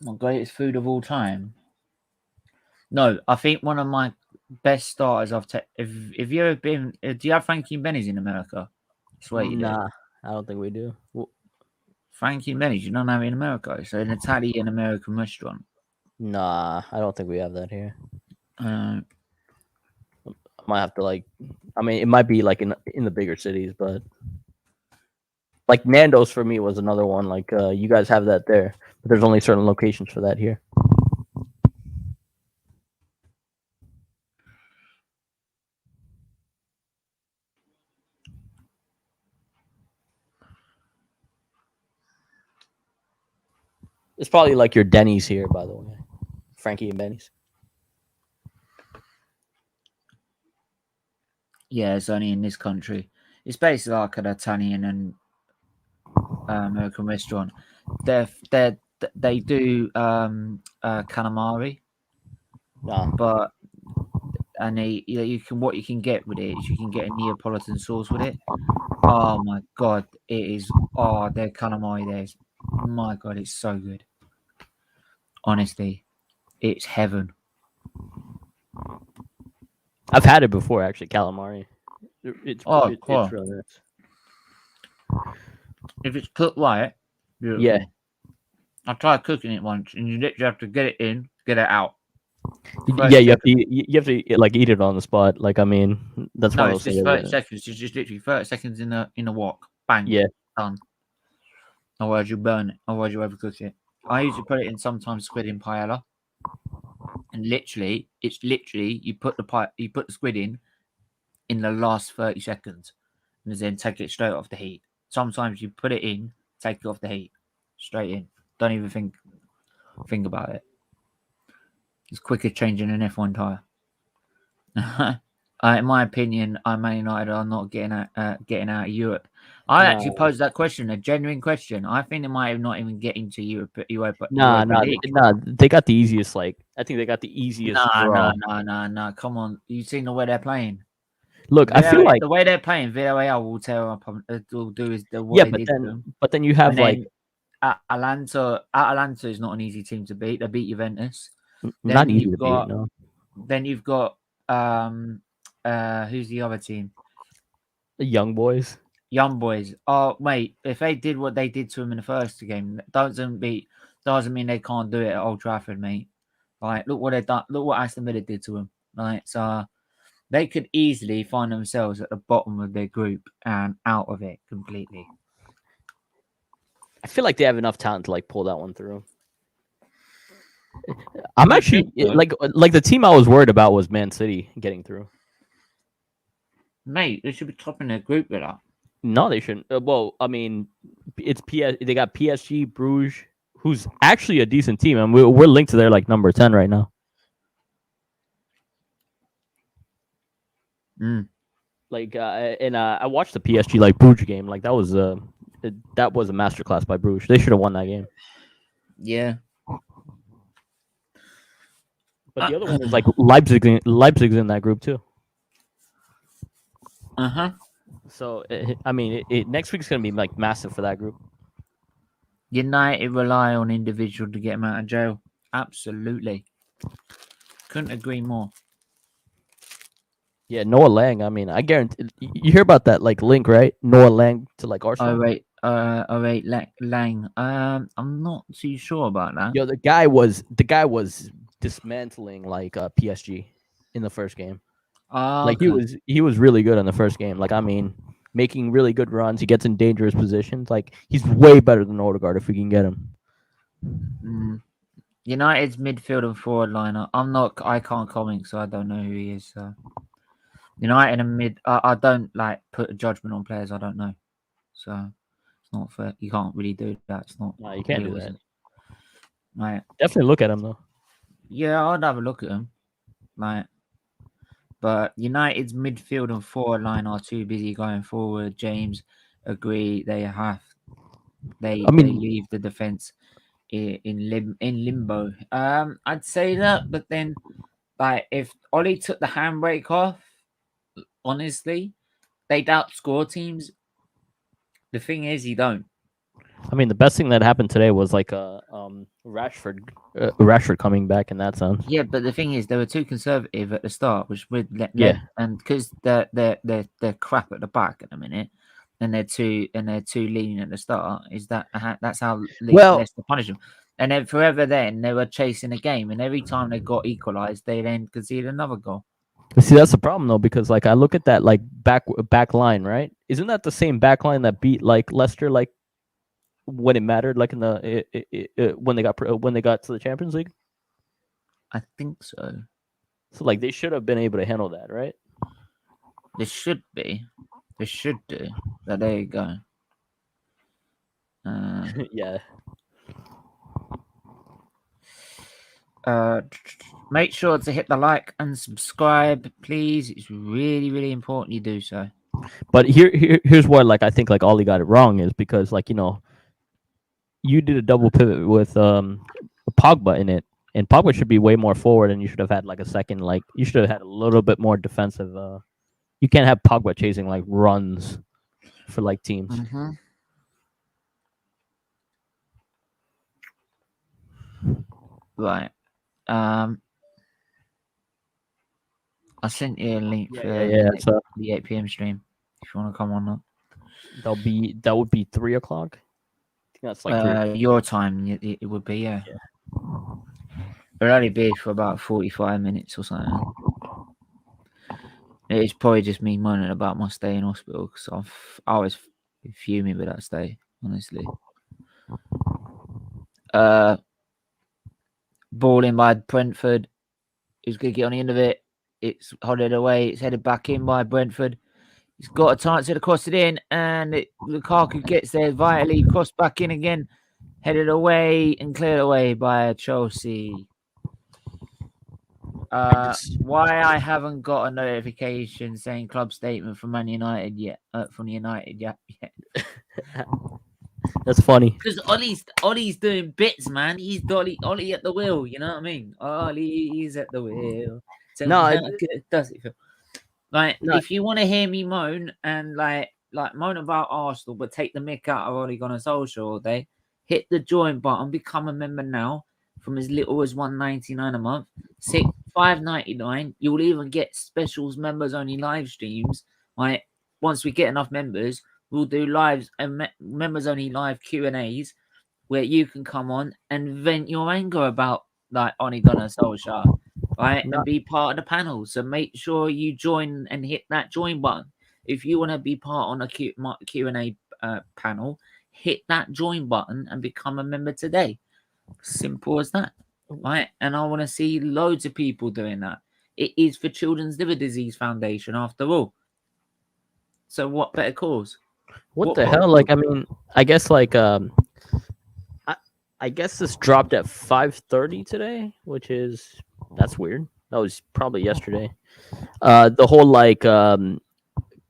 my greatest food of all time. No, I think one of my best starters I've taken. If you ever been, do you have Frankie and Benny's in America? I swear you do. Nah, I don't think we do. Frankie and Benny's, you don't have it in America. It's an Italian American restaurant. Nah, I don't think we have that here. Uh, I might have to like. I mean, it might be like in the bigger cities, but like Nando's for me was another one. Like you guys have that there, but there's only certain locations for that here. It's probably like your Denny's here, by the way, Frankie and Benny's. yeah, it's only in this country. It's basically like an Italian and American restaurant. They do calamari, Nah. but you can what you can get with it is you can get a Neapolitan sauce with it. Oh my god, it is. Oh, their calamari there's. My god, it's so good. Honestly, it's heaven. I've had it before, actually, calamari. It's cool. really nice. If it's cooked right, beautiful. Yeah. I tried cooking it once, and you literally have to get it in, get it out. Yeah, you have to like eat it on the spot. Like, I mean, that's No, one of it's those just things. 30 seconds. It's just literally 30 seconds in a wok. Bang. Yeah. Done. Otherwise you burn it. Otherwise you overcook it. I usually put it in sometimes squid in paella. And it's literally you put the squid in the last 30 seconds and then take it straight off the heat. Sometimes you put it in, take it off the heat, straight in. Don't even think about it. It's quicker changing an F1 tire. In my opinion, Man United are not getting out of Europe. I actually posed that question, a genuine question. I think they might not even get into Europa League. They got the easiest. Like, I think they got the easiest draw. No. Come on, you've seen the way they're playing. Look, I feel like the way they're playing, Villarreal will tear up. Will do is what yeah, they did to them. but then you have like Atalanta is not an easy team to beat. They beat Juventus. Not easy to beat. No. Then you've got who's the other team? The Young Boys. Young Boys. Oh, mate, if they did what they did to him in the first game, doesn't mean they can't do it at Old Trafford, mate. Like, look what they've done. Look what Aston Villa did to him. Right, so they could easily find themselves at the bottom of their group and out of it completely. I feel like they have enough talent to like pull that one through. I'm actually like the team I was worried about was Man City getting through. Mate, they should be topping their group with that. No, they shouldn't. Well, I mean, they got PSG, Bruges, who's actually a decent team, and we're linked to their like number 10 right now. Like, I watched the PSG like Bruges game. Like that was a masterclass by Bruges. They should have won that game. Yeah. But the other one is like Leipzig's in that group too. So I mean, next week's gonna be like massive for that group. United rely on individual to get them out of jail. Absolutely, couldn't agree more. Yeah, Noah Lang. I mean, I guarantee you hear about that like link, right? Noah Lang to like Arsenal. Oh wait, Lang. I'm not too sure about that. Yo, the guy was dismantling like PSG in the first game. Like he was really good in the first game. Like, I mean, making really good runs. He gets in dangerous positions. Like, he's way better than Odegaard if we can get him. United's midfield and forward liner. I can't comment, so I don't know who he is. So United and mid. I don't like put a judgment on players I don't know. So it's not fair. You can't really do that. It's not. No, you can't do real, is that. it? Right. Definitely look at him though. Yeah, I'd have a look at him. Like, but United's midfield and forward line are too busy going forward. James agree. They leave the defense in limbo. I'd say that, but then like if Ollie took the handbrake off, honestly, they'd outscore teams. The thing is, you don't. I mean, the best thing that happened today was like Rashford coming back in that sense. Yeah, but the thing is, they were too conservative at the start, which would Yeah. and because they're crap at the back at the minute, and they're too lean at the start. That's how Leicester punish them. And then forever, then they were chasing a game, and every time they got equalised, they then conceded another goal. See, that's the problem though, because like I look at that like back line, right? Isn't that the same back line that beat like Leicester like when it mattered, like in the when they got to the Champions League? I think so. So like they should have been able to handle that, right? They should be. They should do. But there you go. Yeah. Make sure to hit the like and subscribe, please. It's really, really important you do so. But here's what like I think like Ollie got it wrong is because like you did a double pivot with Pogba in it, and Pogba should be way more forward, and you should have had like a second like you should have had a little bit more defensive. You can't have Pogba chasing like runs for like teams. Mm-hmm. Right. I sent you a link for the 8 p.m. stream if you want to come on that. That would be 3 o'clock. I think that's like your time. It would be, yeah. It'll only be for about 45 minutes or something. It's probably just me moaning about my stay in hospital because I was fuming with that stay, honestly. Ball in by Brentford. He's going to get on the end of it. It's hodded away. It's headed back in by Brentford. He's got a chance to cross it in, and Lukaku gets there vitally. Crossed back in again, headed away and cleared away by Chelsea. Why I haven't got a notification saying club statement from Man United yet? From United yet? That's funny. Because Ollie's doing bits, man. He's Ollie at the wheel. You know what I mean? Ollie's at the wheel. Does it feel like if you want to hear me moan and like moan about Arsenal, but take the mick out of Ollie Gunnar Solskjaer all day? Hit the join button, become a member now from as little as $1.99 a month. $5.99. You'll even get specials, members only live streams. Right? Once we get enough members, we'll do lives and members only live Q&As where you can come on and vent your anger about like Ole Gunnar Solskjaer, right? And be part of the panel. So make sure you join and hit that join button. If you want to be part on a Q&A panel, hit that join button and become a member today. Simple as that, right? And I want to see loads of people doing that. It is for Children's Liver Disease Foundation after all. So what better cause? What the hell? Like, I mean, I guess like I guess this dropped at 5:30 today, that's weird. That was probably yesterday. The whole like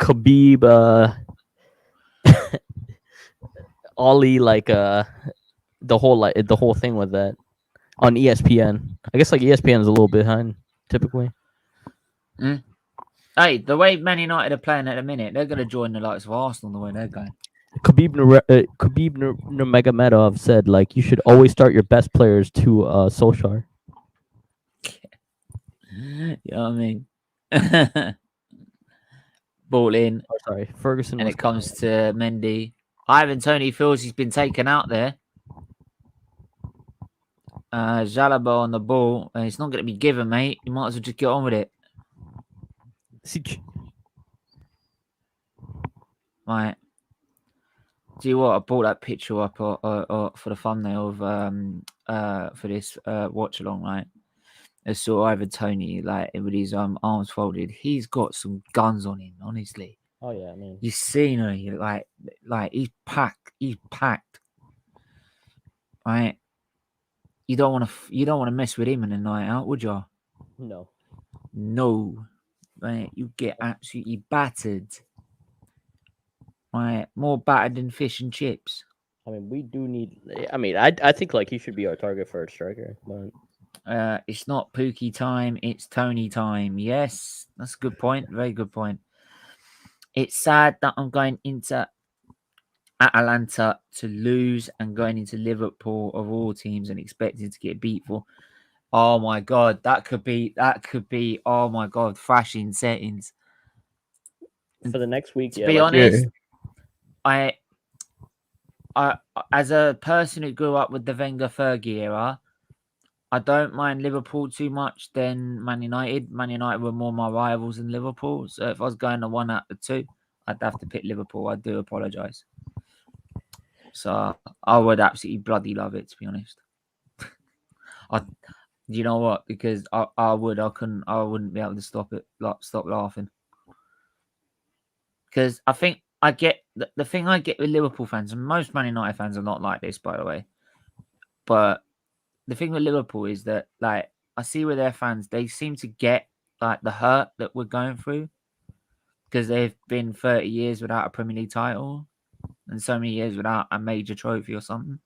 Khabib Ollie like the whole thing with that on ESPN. I guess like ESPN is a little behind typically. Hey, the way Man United are playing at the minute, they're going to join the likes of Arsenal the way they're going. Khabib Nurmagomedov said like you should always start your best players to Solskjaer. You know what I mean? Ball in. Oh, sorry, Ferguson. And it comes to Mendy. Ivan Toney feels he's been taken out there. Jalaba on the ball. And it's not going to be given, mate. You might as well just get on with it. Right. Do you what? I brought that picture up or for the thumbnail of for this watch along, right? I saw Ivan Tony like with his arms folded. He's got some guns on him, honestly. Oh yeah, I mean, You seen her, you like he's packed. He's packed, right? You don't want to mess with him in a night out, would you? no. No, right? You get absolutely battered, right? More battered than fish and chips. I mean, we do need. I mean, I think like he should be our target for a striker, but It's not Pookie time, it's Tony time. Yes, that's a good point. Very good point. It's sad that I'm going into Atalanta to lose and going into Liverpool of all teams and expecting to get beat for. Oh my god, that could be. Oh my god, thrashing settings. for the next week, To yeah. be like, honest, I, as a person who grew up with the Wenger Fergie era, I don't mind Liverpool too much than Man United. Man United were more my rivals than Liverpool. So if I was going to one out of two, I'd have to pick Liverpool. I do apologise. So I would absolutely bloody love it, to be honest. You know what? Because I wouldn't be able to stop laughing. Because I think I get the thing I get with Liverpool fans, and most Man United fans are not like this, by the way. But the thing with Liverpool is that, like, I see with their fans, they seem to get like the hurt that we're going through because they've been 30 years without a Premier League title and so many years without a major trophy or something.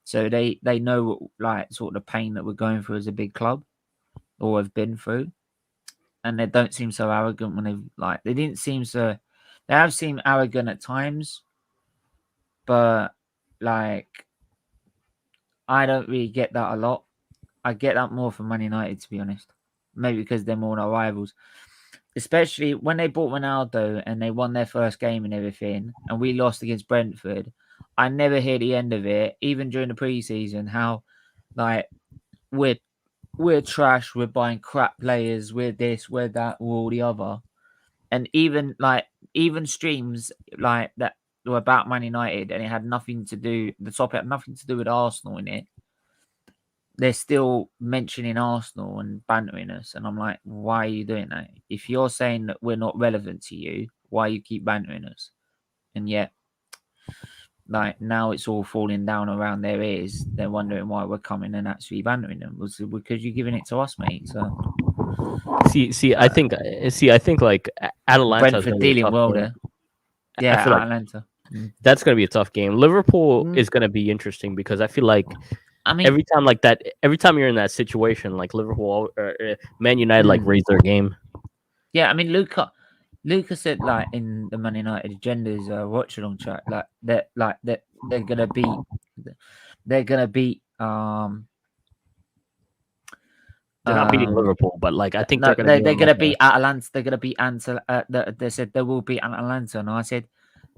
So they know like sort of the pain that we're going through as a big club or have been through, and they don't seem so arrogant when they didn't seem so. They have seemed arrogant at times, but like I don't really get that a lot. I get that more from Man United, to be honest. Maybe because they're more our rivals. Especially when they bought Ronaldo and they won their first game and everything, and we lost against Brentford. I never hear the end of it, even during the preseason, how like we're trash, we're buying crap players, we're this, we're that, we're all the other. And even streams like that were about Man United and it had nothing to do, the topic had nothing to do with Arsenal in it. They're still mentioning Arsenal and bantering us. And I'm like, why are you doing that? If you're saying that we're not relevant to you, why you keep bantering us? And yet, like, now it's all falling down around their ears. They're wondering why we're coming and actually bantering them. Was it because you're giving it to us, mate? So I think like Atalanta Brentford dealing well there. Yeah, I feel like Atalanta. that's going to be a tough game. Liverpool is going to be interesting because I feel like I mean, every time you're in that situation, like Liverpool or Man United, like raise their game. Yeah, I mean, Luca said like in the Man United agenda's watch-along chat, like they're gonna beat They're not beating Liverpool, but like I think they're gonna beat like Atalanta. They're gonna beat Atalanta. They said they will beat Atalanta, and I said,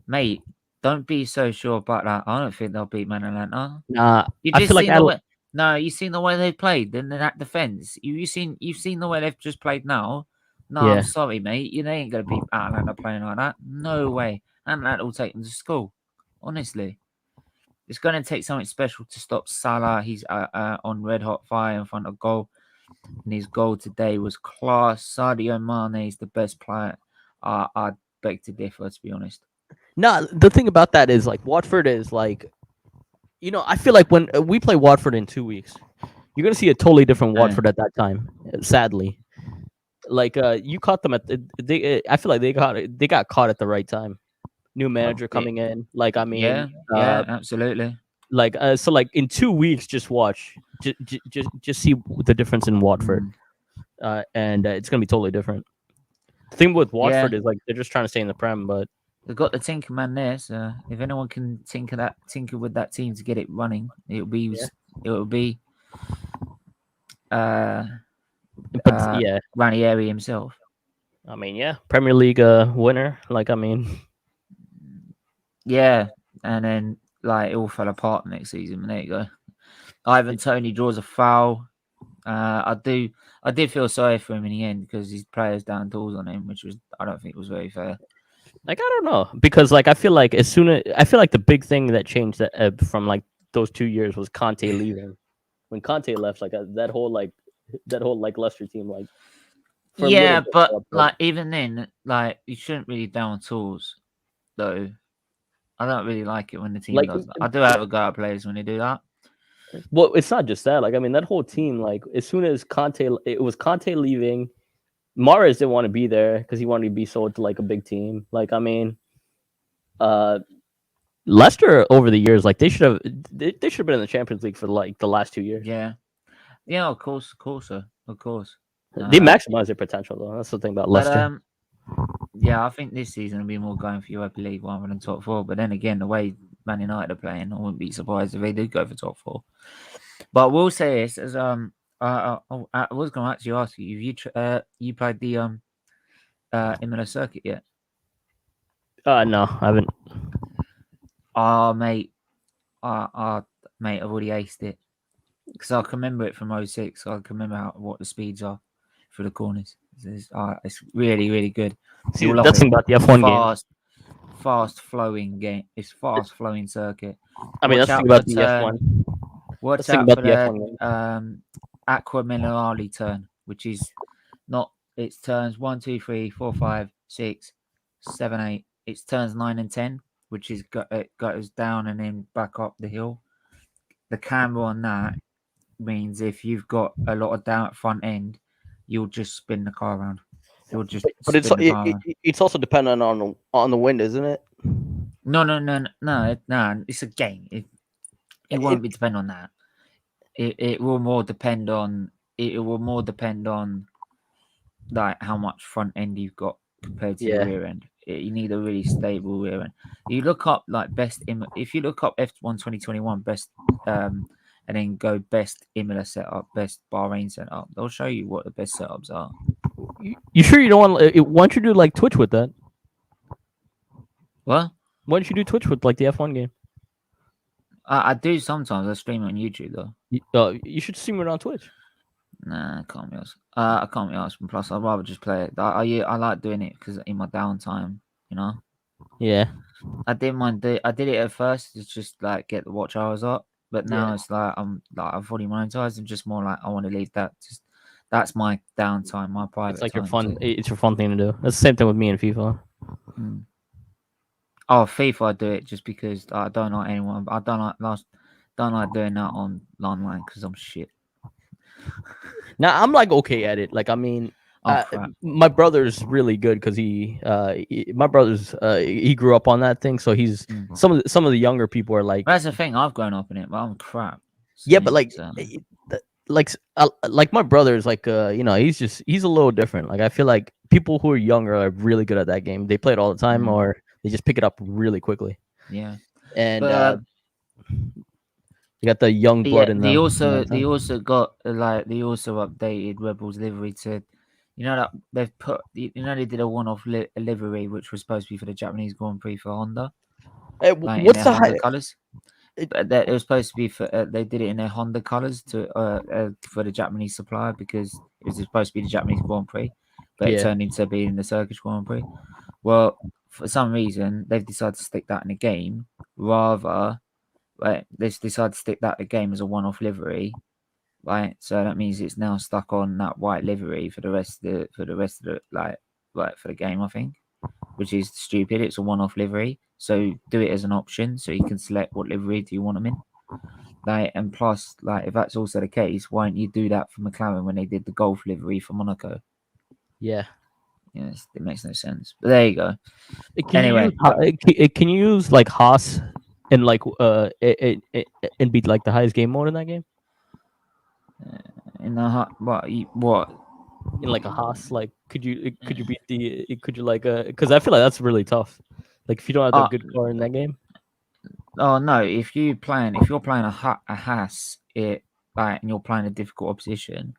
mate, don't be so sure about that. I don't think they'll beat Man Atalanta. Nah, You I just feel like seen the way. No, you seen the way they played. Then that defense. You've seen the way they've just played now. No, Yeah. I'm sorry, mate. You ain't gonna beat Atalanta playing like that. No way. And that will take them to school. Honestly, it's gonna take something special to stop Salah. He's on red hot fire in front of goal, and his goal today was class. Sadio Mane is the best player. I beg to differ, to be honest. No, the thing about that is like Watford is like, I feel like when we play Watford in 2 weeks, you're gonna see a totally different Watford at that time. Sadly, like you caught them I feel like they got caught at the right time. New manager coming in, like I mean, yeah, absolutely. Like so, like in 2 weeks, just watch, just see the difference in Watford, and it's gonna be totally different. The thing with Watford is like they're just trying to stay in the Prem, but they've got the Tinker man there. So if anyone can tinker with that team to get it running, it'll be Ranieri himself. I mean, Premier League winner. Like I mean, yeah, and then like it all fell apart next season. There you go. Ivan Tony draws a foul. I did feel sorry for him in the end because his players down tools on him, which I don't think was very fair. Like I don't know because like I feel like the big thing that changed that from like those 2 years was Conte leaving. When Conte left, like that whole like Leicester team like for a little Yeah, bit. but fell apart. like even then, like you shouldn't really down tools though. I don't really like it when the team Like does that. I do have a go at players when they do that. well, it's not just that. Like I mean, that whole team like as soon as it was Conte leaving. Mahrez didn't want to be there because he wanted to be sold to like a big team. Like I mean, uh, Leicester over the years, like they should have been in the Champions League for like the last 2 years. Yeah, yeah, of course, sir. Of course. They maximize their potential though. That's the thing about But Leicester. yeah, I think this season will be more going for Europa League rather than top four. But then again, the way Man United are playing, I wouldn't be surprised if they did go for top four. But we'll say this as I was going to actually ask you, have you played the Imola circuit yet? No, I haven't. Oh, mate, mate, I've already aced it because I can remember it from 06. I can remember what the speeds are for the corners. It's really, really good. See, You'll love that's it. the thing about the F1 game. Fast flowing game. It's fast flowing circuit. I mean, Watch that's the out thing about for the turn. F1. Watch That's the thing out about for the F1 the Aqua Minerali turn, which is not. It's turns 1, 2, 3, 4, 5, 6, 7, 8. It's turns 9 and 10, which is it goes down and then back up the hill. The camber on that means if you've got a lot of down at front end, you'll just spin the car around. You'll just But spin the car around. it's also dependent on the wind, isn't it? No. It's a game. It won't be depend on that. It will more depend on like how much front end you've got compared to your rear end. You need a really stable rear end. You look up like if you look up F1 2021 best and then go best Imola setup, best Bahrain setup, they'll show you what the best setups are. You sure you don't want? Why don't you do like Twitch with that? What? Why don't you do Twitch with like the F1 game? I do sometimes. I stream it on YouTube though. You should stream it on Twitch. Nah, I can't be asked. I can't be asked. And plus, I'd rather just play it. I like doing it because in my downtime, you know. Yeah. I didn't mind. I did it at first. It's just like get the watch hours up, but now it's like I've already monetized. I'm just more like I want to leave that. Just that's my downtime, my private. It's like time your fun. It's your fun thing to do. That's the same thing with me and FIFA. Mm. Oh, FIFA, I do it just because I don't like anyone. I don't like doing that online because I'm shit. Now I'm like okay at it. Like I mean, my brother's really good because he grew up on that thing. So he's some of the younger people are like. That's the thing. I've grown up in it, but I'm crap. Yeah, but like my brother is like he's a little different. Like I feel like people who are younger are really good at that game. They play it all the time, or they just pick it up really quickly. Yeah, and you got the young blood in them. They also updated Rebels livery to, that they've put, they did a one-off livery which was supposed to be for the Japanese Grand Prix for Honda. What's the Honda colors? It was supposed to be for they did it in their Honda colors for the Japanese supplier because it was supposed to be the Japanese Grand Prix, but it turned into being the Turkish Grand Prix. Well, for some reason they've decided to stick that in the game rather. Right, they decided to stick that in the game as a one-off livery, right? So that means it's now stuck on that white livery for the rest of the game, I think, which is stupid. It's a one-off livery, so do it as an option, so you can select what livery do you want them in. And plus, if that's also the case, why don't you do that for McLaren when they did the Golf livery for Monaco? Yeah. Yes, it makes no sense. But there you go. Can you use like Haas and like and beat like the highest game mode in that game? In the what? In like a Haas, like could you beat because I feel like that's really tough. Like if you don't have a good car in that game. Oh no! If you're playing a Haas, and you're playing a difficult opposition,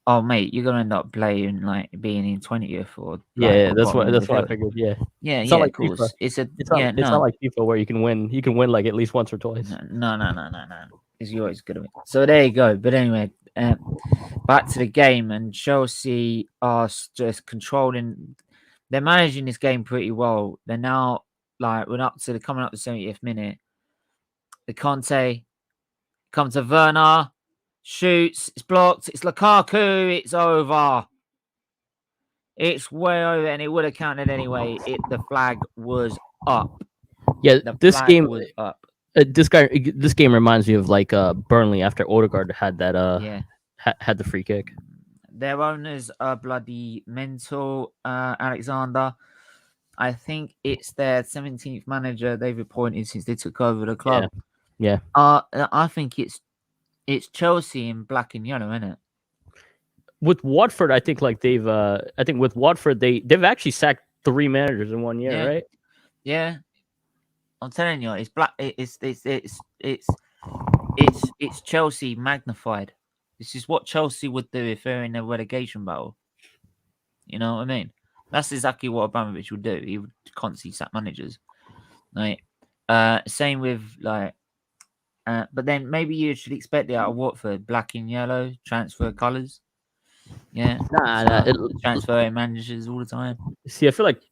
oh mate, you're gonna end up playing being in 20th or that's what I figured. Yeah, it's not like course. FIFA. It's not like FIFA where you can win like at least once or twice. No. It's always good at it. So there you go. But anyway, back to the game, and Chelsea are just controlling. they're managing this game pretty well. They're now like we're coming up to the 70th minute. The Conte comes to Werner, shoots, it's blocked, it's Lukaku, it's over. It's way over, and it would have counted anyway. The flag was up. Yeah, The this flag game was up. This game reminds me of like Burnley after Odegaard had that Yeah. had the free kick. Their owners are bloody mental, Alexander. I think it's their 17th manager they've appointed since they took over the club. Yeah. I think it's Chelsea in black and yellow, isn't it? With Watford, I think like they've with Watford they've actually sacked 3 managers in 1 year, Yeah. right? Yeah. I'm telling you, it's black. It's Chelsea magnified. This is what Chelsea would do if they're in a relegation battle. You know what I mean? That's exactly what Abramovich would do. He would constantly sack managers. Like, same with like, but then maybe you should expect it out of Watford, black and yellow transfer colours. Yeah, transfer managers all the time. See, I feel like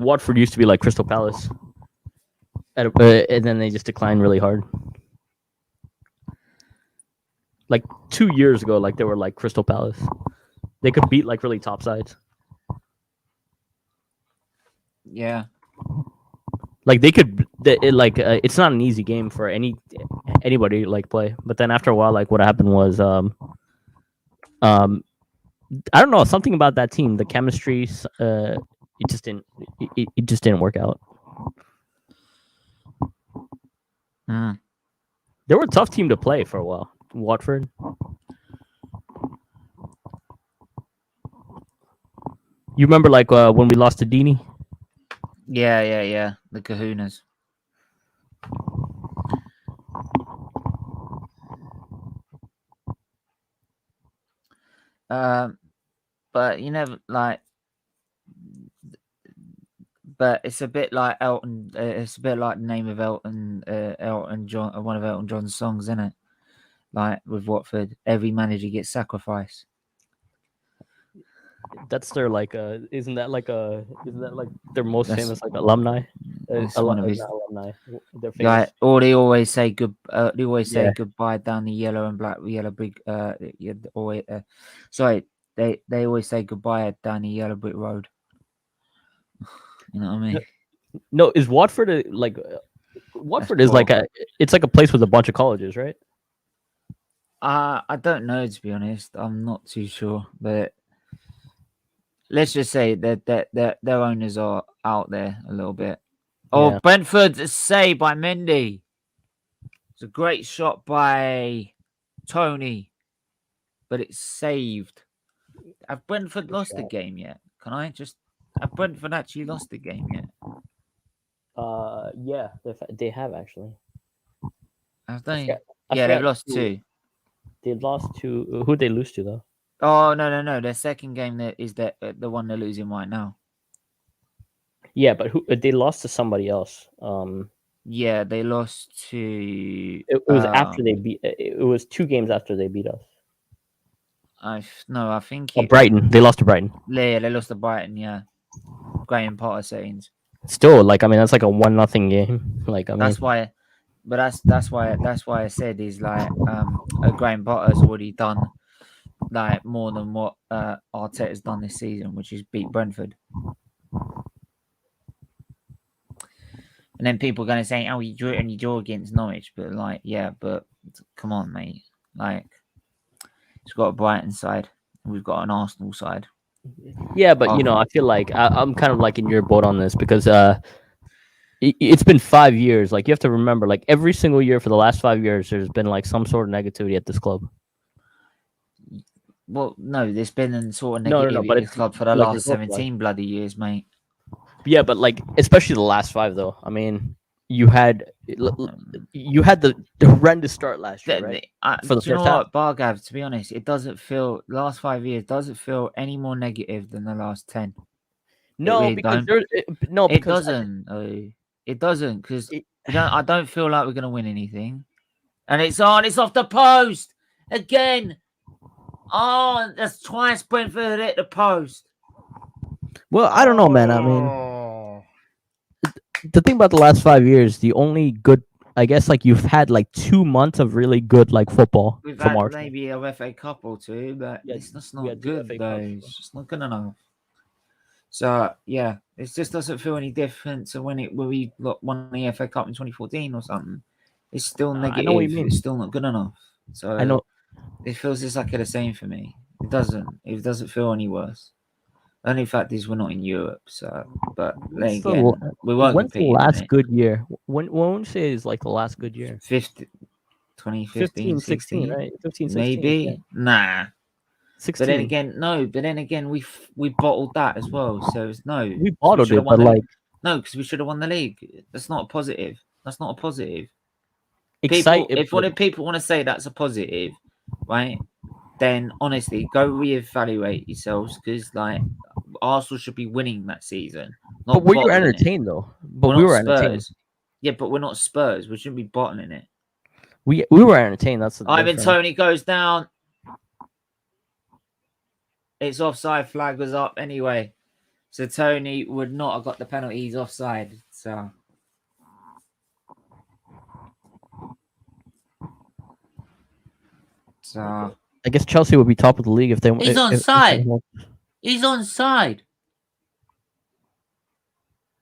Watford used to be like Crystal Palace, and then they just declined really hard. Like 2 years ago, like they were like Crystal Palace. They could beat like really top sides. Yeah. Like they could, it's not an easy game for anybody to like play. But then after a while, like what happened was, I don't know, something about that team, the chemistry, it just didn't work out. They were a tough team to play for a while. Watford. You remember like when we lost to Dini? Yeah. The Kahunas. But you never like. But it's a bit like Elton. It's a bit like the name of Elton John, one of Elton John's songs, isn't it? Like with Watford, every manager gets sacrificed. That's their like isn't that like their most famous like alumni? One of his alumni. They're famous. Like, or they always say they always say goodbye down the yellow and black brick. Sorry, they always say goodbye down the yellow brick road. You know what I mean? No, is Watford Watford is like it's like a place with a bunch of colleges, right? I don't know, to be honest. I'm not too sure, but let's just say that their owners are out there a little bit. Oh, yeah. Brentford saved by Mendy. It's a great shot by Tony, but it's saved. Have Brentford lost the game yet? Have Brentford actually lost the game yet? Yeah, they have actually. Have they? They've lost 2. They've lost to who'd they lose to though? Oh no! Their second game is the one they're losing right now. Yeah, but they lost to somebody else. Yeah, they lost to. It was after they beat. It was 2 games after they beat us. I think. Brighton. They lost to Brighton. Yeah, they lost to Brighton. Yeah, Graham Potter settings. Still, like I mean, that's like a 1-0 game. Like I mean, that's why. But that's why I said is like Graham Potter's already done like more than what Arteta's done this season, which is beat Brentford. And then people are going to say, "Oh, you draw against Norwich," but like, yeah, but come on, mate. Like, it's got a Brighton side, and we've got an Arsenal side. Yeah, but you know, I feel like I'm kind of like in your boat on this because it's been 5 years. Like you have to remember, like every single year for the last 5 years, there's been like some sort of negativity at this club. Well, no, there's been sort of negativity at this club for the like last 17 bloody years, mate. Yeah, but like especially the last 5 though. I mean, you had the horrendous start last year, right? For the first half. Bargav, to be honest, it doesn't feel last 5 years doesn't feel any more negative than the last 10. No, really because it doesn't. It doesn't because I don't feel like we're gonna win anything. And it's off the post again. Oh, that's twice Brentford hit the post. Well, I don't know, man. I mean, Oh. the thing about the last 5 years, the only good, I guess, like you've had like 2 months of really good like football We've from had Arsenal. maybe a FA Cup or two, but Yeah, it's just we not had 2 good FA though. Cups. It's just not good enough. So yeah, it just doesn't feel any different to when we won the FA Cup in 2014 or something. It's still I know what you negative. mean. It's still not good enough. I So know. it feels exactly the same for me. It doesn't. It doesn't feel any worse. The only fact is we're not in Europe. So, but then When's the, again, we won't when's the compete in last it. good year? When would you say is like the last good year? 2015, 16, 16, right? 15, 16. Yeah. maybe. Nah. 16. But then again, no. But then again, we bottled that as well. So it's no. We 'cause bottled should have it, won but the like no, because we should have won the league. That's not a positive. That's not a positive. excited. If people want to say that's a positive, right? Then honestly, go reevaluate yourselves because like Arsenal should be winning that season, But not were you bottling it. entertained though? But We're we not were entertained. Spurs. Yeah, but we're not Spurs. We shouldn't be bottling it. We were entertained. That's the Ivan difference. Toney goes down. It's offside. Flag was up anyway. So Tony would not have got the penalty. He's offside. So I guess Chelsea would be top of the league if they. he's If onside. He's onside.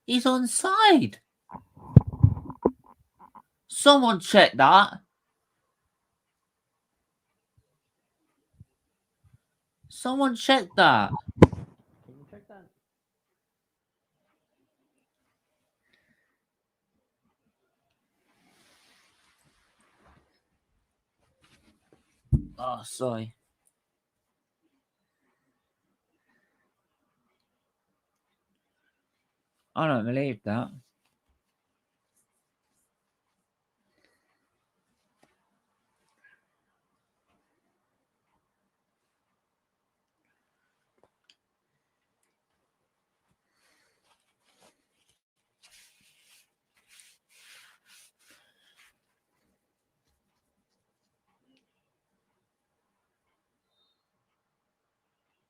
He's onside. Someone check that. Someone check that. Can you check that? Oh, sorry. I don't believe that.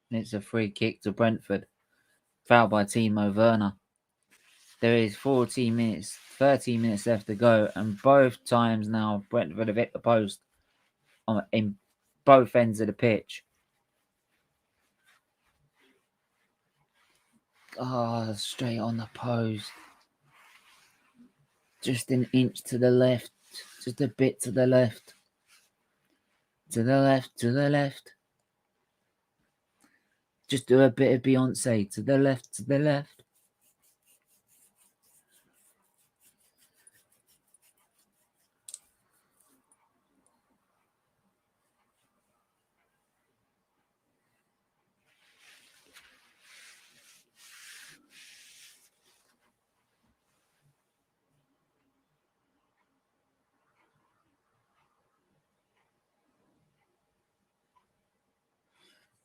It's a free kick to Brentford. Foul by Timo Werner. There is 13 minutes left to go, and both times now Brentford have hit the post in both ends of the pitch. Oh, straight on the post. Just an inch to the left. Just a bit to the left. To the left, to the left. Just do a bit of Beyonce. To the left, to the left.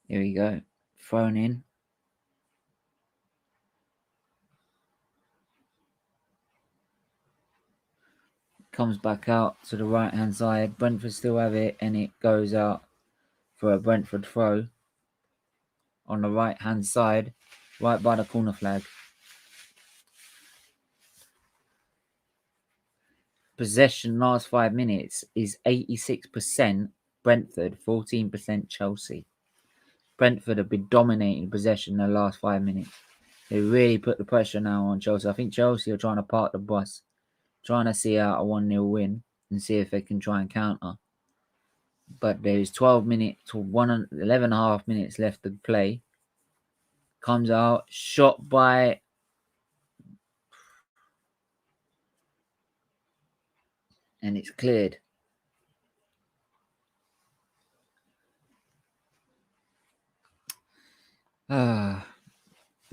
Here we go. Thrown in. Comes back out to the right hand side. Brentford still have it, and it goes out for a Brentford throw on the right hand side, right by the corner flag. Possession last 5 minutes is 86% Brentford, 14% Chelsea. Brentford have been dominating possession in the last 5 minutes. They really put the pressure now on Chelsea. I think Chelsea are trying to park the bus, trying to see out a 1-0 win and see if they can try and counter. But there is 12 minutes to 11 and a half minutes left to play. Comes out, shot by and it's cleared.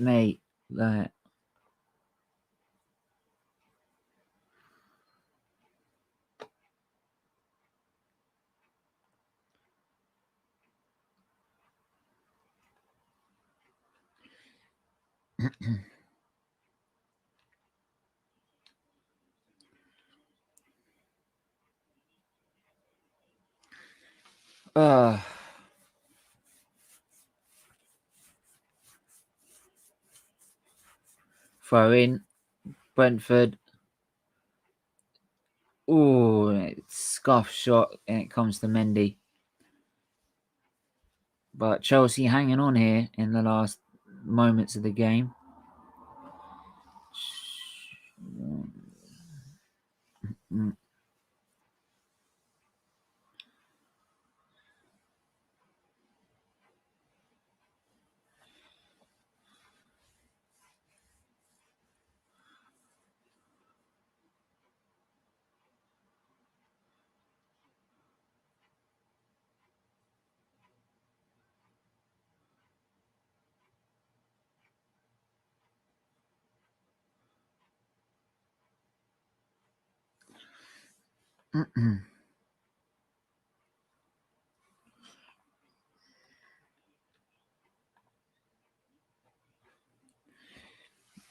Mate, like Throw in. Brentford. Oh, scuff shot, and it comes to Mendy. But Chelsea hanging on here in the last moments of the game.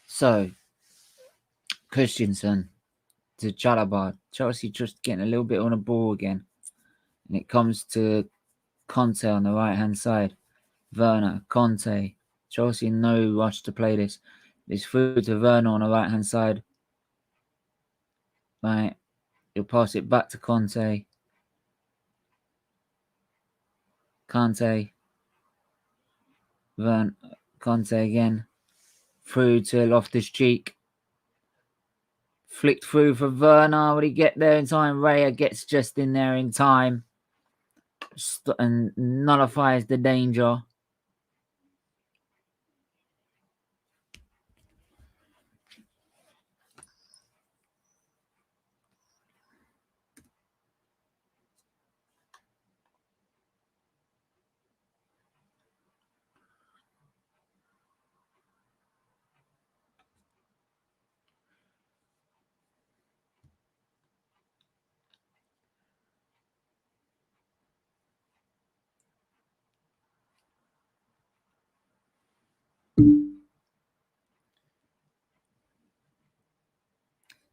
So, Christensen to Chalobah. Chelsea just getting a little bit on the ball again. And it comes to Conte on the right-hand side. Werner, Conte. Chelsea no rush to play this. It's through to Werner on the right-hand side. Right. He'll pass it back to Conte. Conte. Conte again. Through to Loftus-Cheek. Flicked through for Werner. Would he get there in time? Raya gets just in there in time. And nullifies the danger.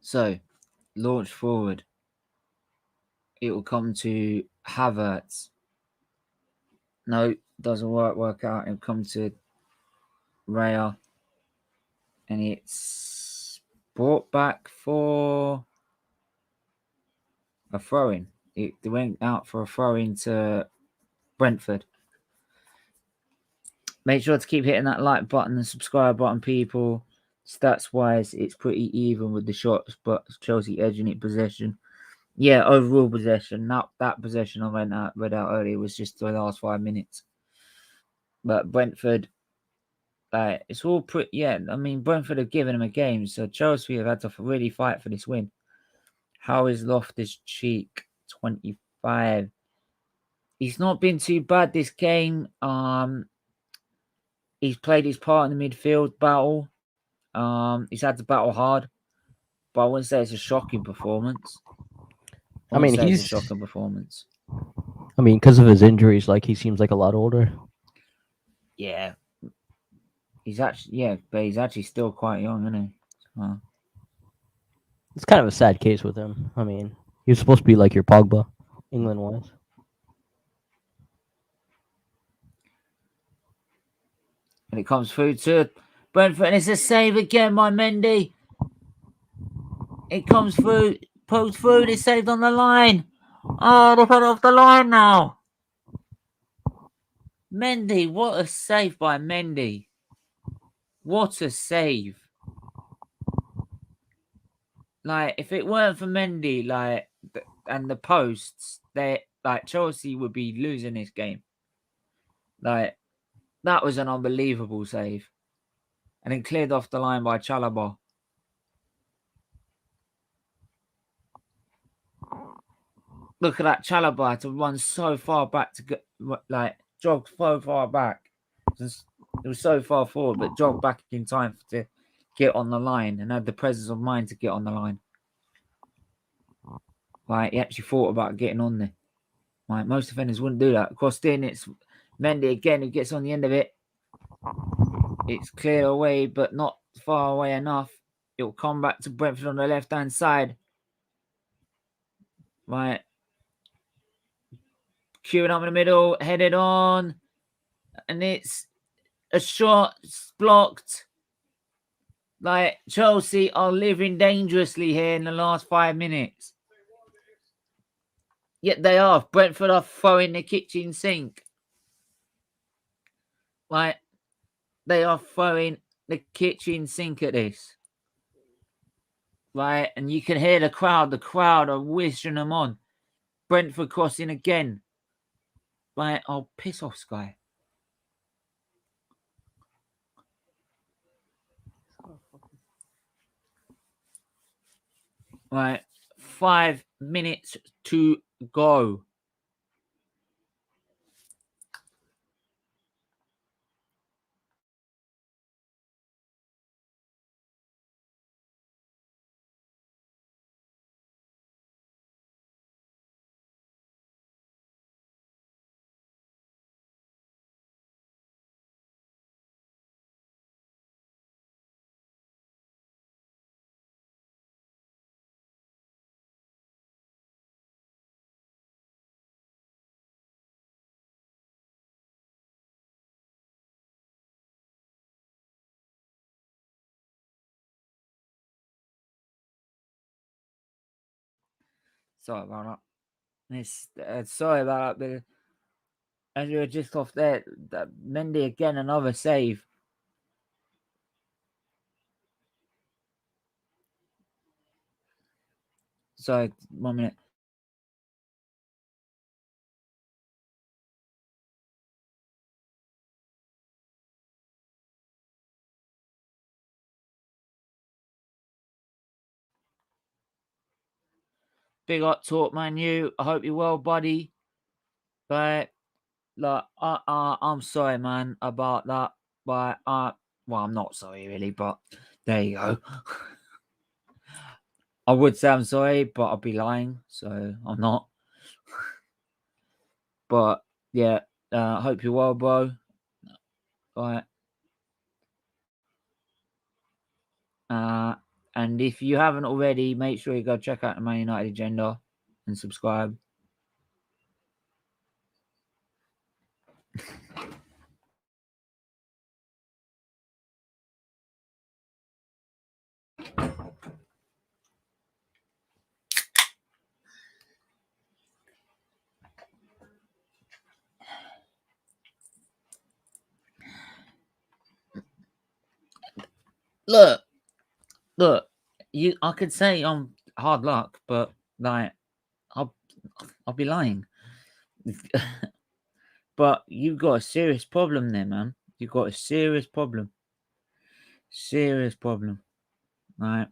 So, launch forward. It will come to Havertz. No, doesn't work out. It'll come to Raya. And it's brought back for a throw-in. It went out for a throw-in to Brentford. Make sure to keep hitting that like button and subscribe button, people. Stats-wise, it's pretty even with the shots, but Chelsea edging it possession. Yeah, overall possession. Not that possession I read out earlier was just the last 5 minutes. But Brentford, it's all pretty. Yeah, I mean Brentford have given him a game, so Chelsea have had to really fight for this win. How is Loftus-Cheek? 25. He's not been too bad this game. He's played his part in the midfield battle. He's had to battle hard, but I wouldn't say it's a shocking performance. I mean, it's a shocking performance. I mean, because of his injuries, like he seems like a lot older. Yeah, but he's actually still quite young, isn't he? It's kind of a sad case with him. I mean, he was supposed to be like your Pogba, England-wise. And it comes through to Brentford, and it's a save again by Mendy. It comes through, poked through, it's saved on the line. Oh, they've had it off the line now. Mendy, what a save by Mendy. What a save. Like, if it weren't for Mendy, and the posts, Chelsea would be losing this game. Like, that was an unbelievable save. And then cleared off the line by Chalobah. Look at that Chalobah to run so far back jog so far back. It was so far forward, but jogged back in time to get on the line and had the presence of mind to get on the line. He actually thought about getting on there. Most defenders wouldn't do that. Crossed in, it's Mendy again who gets on the end of it. It's cleared away, but not far away enough. It'll come back to Brentford on the left-hand side. Right. Queuing up in the middle, headed on. And it's a shot, it's blocked. Like, Chelsea are living dangerously here in the last 5 minutes. Yet they are. Brentford are throwing the kitchen sink. Like, they are throwing the kitchen sink at this. Right? And you can hear the crowd. The crowd are wishing them on. Brentford crossing again. Right? Oh, piss off, Sky. Right. 5 minutes to go. Sorry about that. Sorry about that. As we were just off there, Mendy again, another save. Sorry, 1 minute. Big up talk, man. I hope you're well, buddy. But like, I'm sorry, man, about that. But well, I'm not sorry really, but there you go. I would say I'm sorry, but I'll be lying, so I'm not. But yeah, I hope you're well, bro. Right. And if you haven't already, make sure you go check out the Man United Agenda and subscribe. Look, I could say I'm hard luck, but like, I'll be lying. But you've got a serious problem there, man. You've got a serious problem. Serious problem. Right.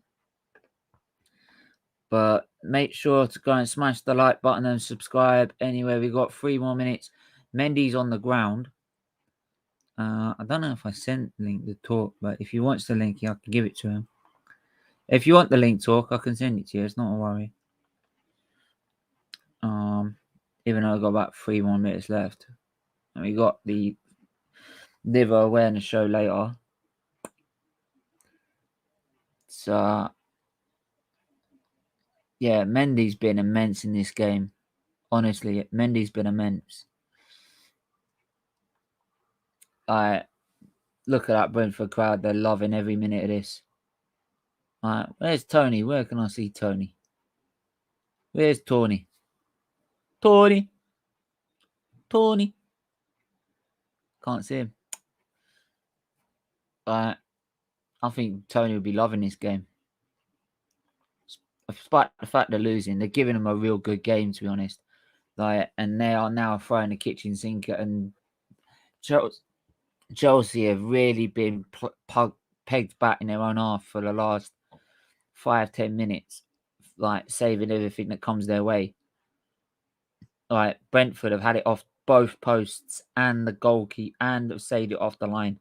But make sure to go and smash the like button and subscribe. Anyway, we've got 3 more minutes. Mendy's on the ground. I don't know if I sent Link the talk, but if he wants the link, I can give it to him. If you want the link talk, I can send it to you. It's not a worry. Even though I've got about 3 more minutes left. And we got the liver awareness show later. So yeah, Mendy's been immense in this game. Honestly, Mendy's been immense. Look at that Brentford crowd. They're loving every minute of this. Where's Tony? Where can I see Tony? Where's Tony? Tony. Can't see him. I think Tony will be loving this game. Despite the fact they're losing, they're giving them a real good game, to be honest. And they are now throwing the kitchen sink at, and Chelsea have really been pegged back in their own half for the last 5-10 minutes, saving everything that comes their way. Brentford have had it off both posts and the goalkeeper, and have saved it off the line.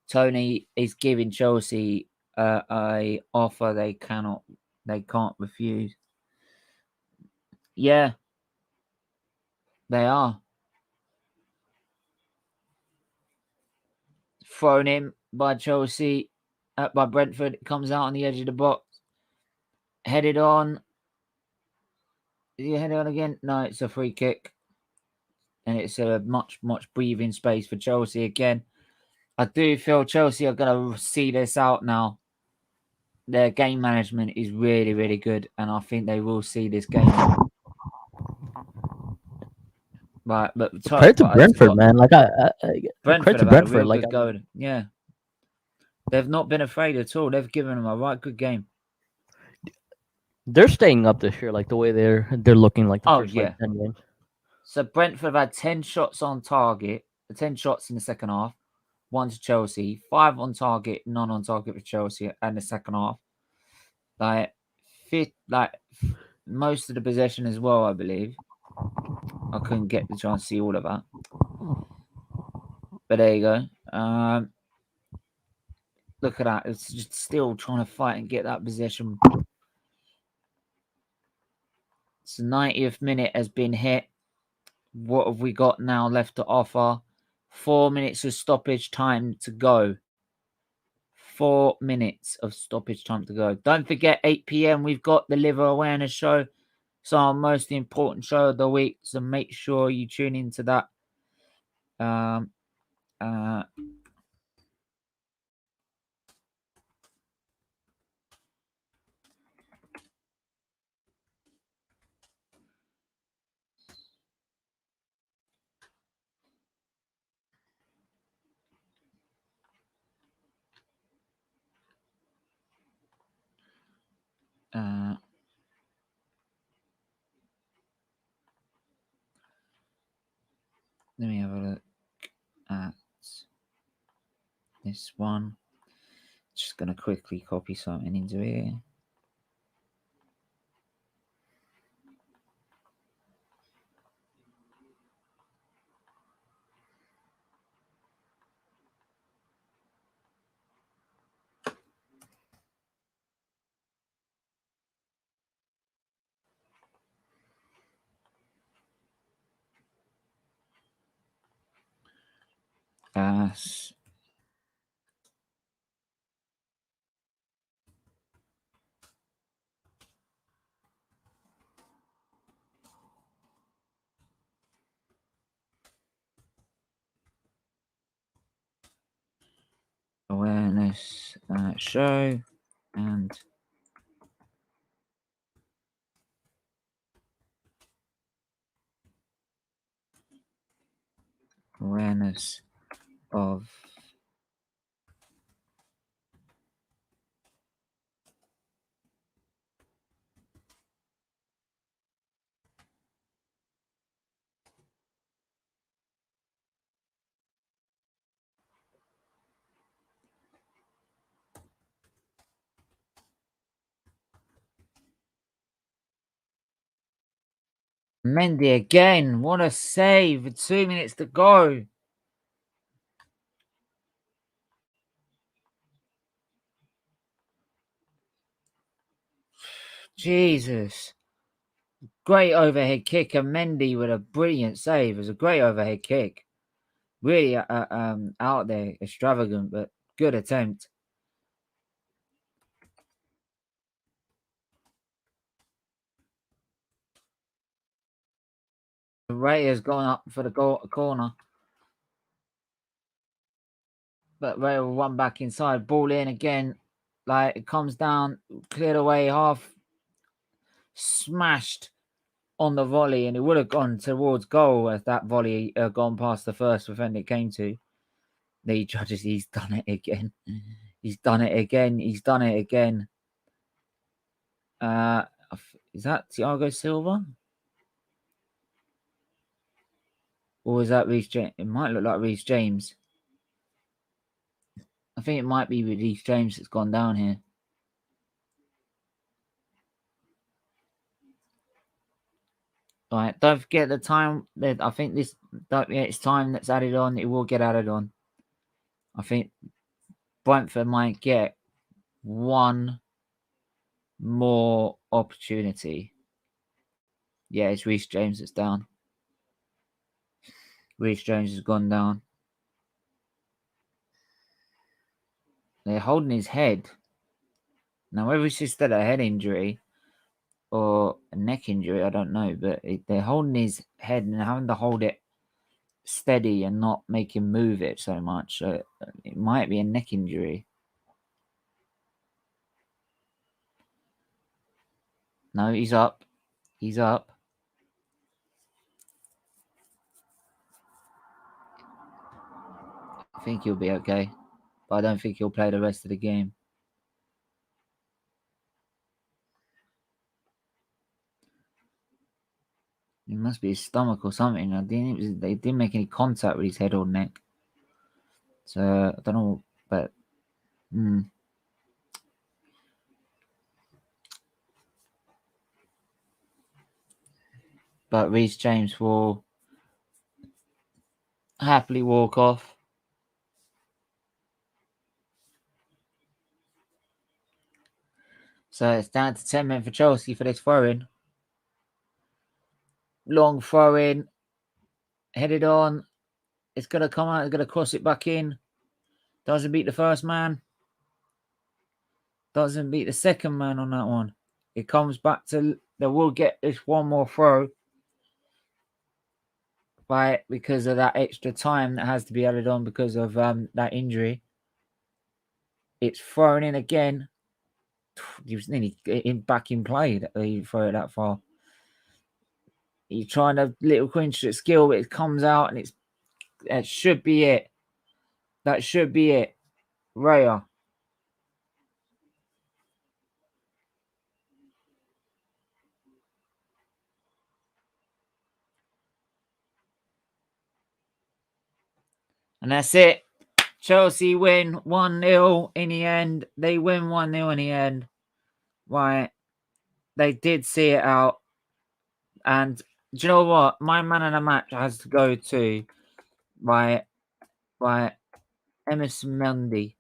Tony is giving Chelsea a offer they can't refuse. Yeah, they are. Thrown in by Chelsea, by Brentford. It comes out on the edge of the box. Headed on. Is he headed on again? No, it's a free kick. And it's a much breathing space for Chelsea again. I do feel Chelsea are going to see this out now. their game management is really, really good, and I think they will see this game. Right, but Credit to Brentford, man. Like Brentford credit to have had a Brentford. real Like good go. Yeah, they've not been afraid at all. They've given them a right good game. they're staying up this year, like the way they're looking like the Oh, first yeah. like 10 games. So Brentford have had 10 shots on target, 10 shots in the second half, 1 to Chelsea, 5 on target, none on target for Chelsea in the second half. Like most of the possession as well, I believe. I couldn't get the chance to see all of that. But there you go. Look at that. It's just still trying to fight and get that possession. So 90th minute has been hit. What have we got now left to offer? 4 minutes of stoppage time to go. 4 minutes of stoppage time to go. Don't forget, 8 p.m. we've got the Liver Awareness Show. It's our most important show of the week. So make sure you tune into that. Let me have a look at this one. Just going to quickly copy something into here. Awareness show and awareness of Mendy again. What a save with 2 minutes to go. Jesus. Great overhead kick, and Mendy with a brilliant save. It was a great overhead kick. Really out there, extravagant, but good attempt. Ray has gone up for the corner. But Ray will run back inside. Ball in again. Like, it comes down, cleared away, half smashed on the volley, and it would have gone towards goal if that volley gone past the first defender it came to. The judges, he's done it again. He's done it again. He's done it again. Is that Thiago Silva? Or is that Reece James? It might look like Reece James. I think it might be Reece James that's gone down here. All right, don't forget the time. I think it's time that's added on. It will get added on. I think Brentford might get one more opportunity. Yeah, it's Reece James that's down. Reece James has gone down. They're holding his head. Now, whether it's just a head injury or a neck injury, I don't know. But they're holding his head and having to hold it steady and not make him move it so much. So it might be a neck injury. No, he's up. He's up. I think he'll be okay, but I don't think he'll play the rest of the game. It must be his stomach or something. They didn't make any contact with his head or neck. So I don't know, but but Reece James will happily walk off. So it's down to 10 men for Chelsea for this throw-in. Long throw-in. Headed on. It's going to come out. It's going to cross it back in. Doesn't beat the first man. Doesn't beat the second man on that one. It comes back to... They will get this one more throw. Because of that extra time that has to be added on because of that injury. It's thrown in again. He was nearly back in play that he throw it that far. He's trying a little quinch skill, but it comes out and that should be it. That should be it. Raya. And that's it. Chelsea win 1-0 in the end. They win 1-0 in the end. Right. They did see it out. And do you know what? My man of the match has to go to Emerson Mendy.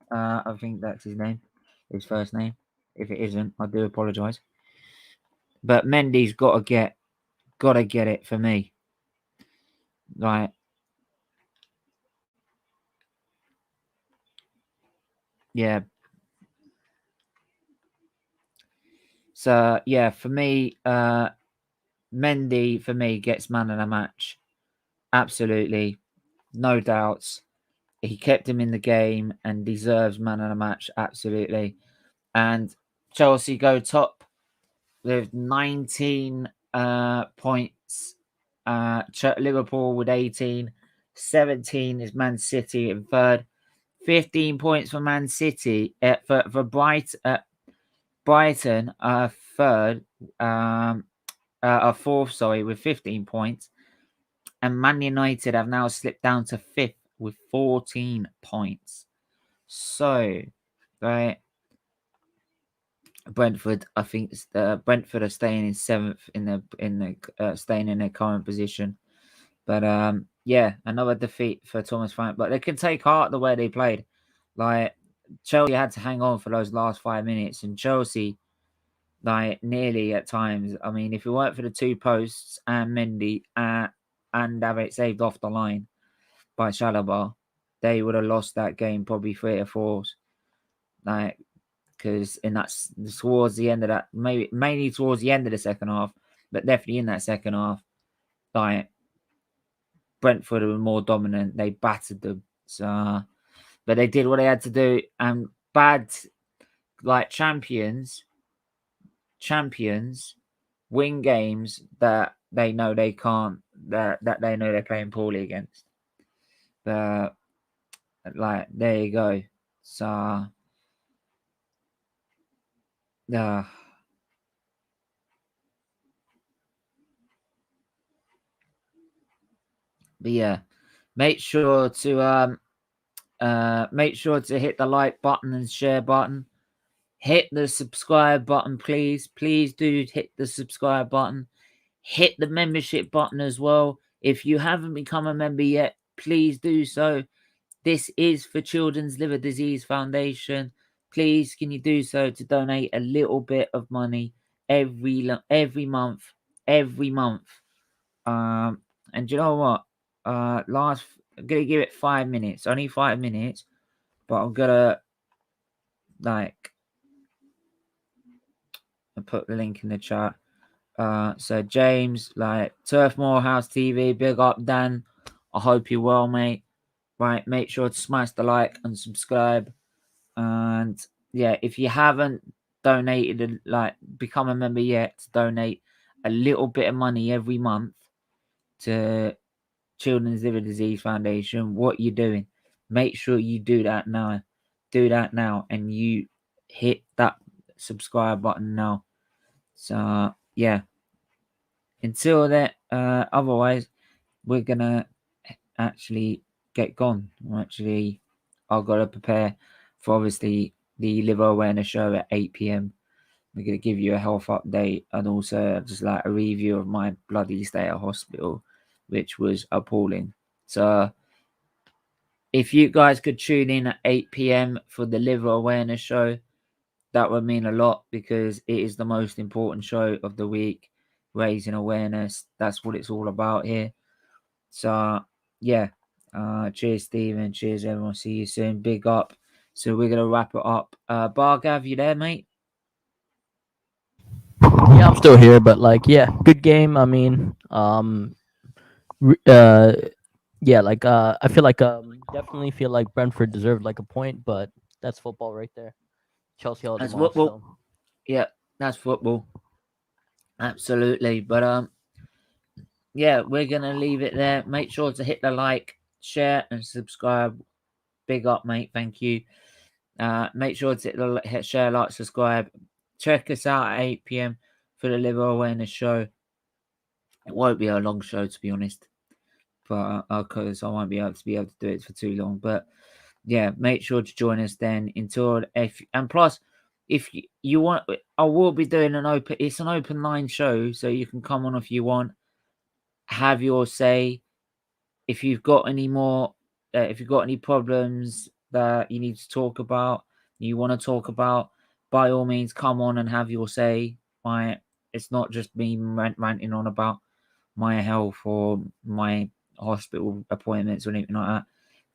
I think that's his name. His first name. If it isn't, I do apologise. But Mendy's gotta get it for me. Right. Yeah. So yeah, for me, Mendy for me gets man of the match. Absolutely. No doubts. He kept him in the game and deserves man of the match. Absolutely. And Chelsea go top with 19 points. Liverpool with 18. 17 is Man City in third. 15 points for Man City. For Brighton third. Fourth, sorry, with 15 points. And Man United have now slipped down to fifth with 14 points. So, right. Brentford, I think Brentford are staying in seventh staying in their current position. But yeah, another defeat for Thomas Frank. But they can take heart the way they played. Like Chelsea had to hang on for those last 5 minutes, and Chelsea, like nearly at times. I mean, if it weren't for the two posts and Mendy and have it saved off the line by Chalobah, they would have lost that game probably 3 or 4. Like. Because that's towards the end of that, mainly towards the end of the second half, but definitely in that second half, like Brentford were more dominant. They battered them, so but they did what they had to do. And bad, like champions win games that they know they can't, that they know they're playing poorly against. But like there you go. So. But yeah, make sure to hit the like button and share button. Hit the subscribe button, please. Please do hit the subscribe button. Hit the membership button as well. If you haven't become a member yet, please do so. This is for Children's Liver Disease Foundation. Please, can you do so to donate a little bit of money every month? And you know what? I'm gonna give it 5 minutes, only 5 minutes, but I'm gonna I'll put the link in the chat. So James, Turf Morehouse TV, big up Dan. I hope you're well, mate. Right, make sure to smash the like and subscribe. And yeah, if you haven't donated, like, become a member yet, to donate a little bit of money every month to Children's Liver Disease Foundation, what you're doing, make sure you do that now. Do that now, and you hit that subscribe button now. So yeah. Until then, otherwise, we're gonna actually get gone. I've got to prepare for obviously the liver awareness show at 8 p.m. We're gonna give you a health update and also just like a review of my bloody stay at hospital, which was appalling. So if you guys could tune in at 8 p.m. for the liver awareness show, that would mean a lot, because it is the most important show of the week, raising awareness. That's what it's all about here. So yeah, cheers Stephen, cheers everyone, see you soon, big up. So we're gonna wrap it up. Bargav, you there, mate? Yeah, I'm still here, but like, yeah, good game. I mean, yeah, like, I feel like, definitely feel like Brentford deserved like a point, but that's football right there. Chelsea held That's them off. football. So Yeah, that's football. Absolutely. But yeah, we're gonna leave it there. Make sure to hit the like, share, and subscribe. Big up, mate. Thank you. Make sure to hit share, like, subscribe. Check us out at 8 p.m. for the liver awareness show. It won't be a long show, to be honest, but because I won't be able to do it for too long. But yeah, make sure to join us then. And plus, if you want, I will be doing it's an open line show, so you can come on if you want, have your say. If you've got any problems that you need to talk about, you want to talk about, by all means, come on and have your say. It's not just me ranting on about my health or my hospital appointments or anything like that.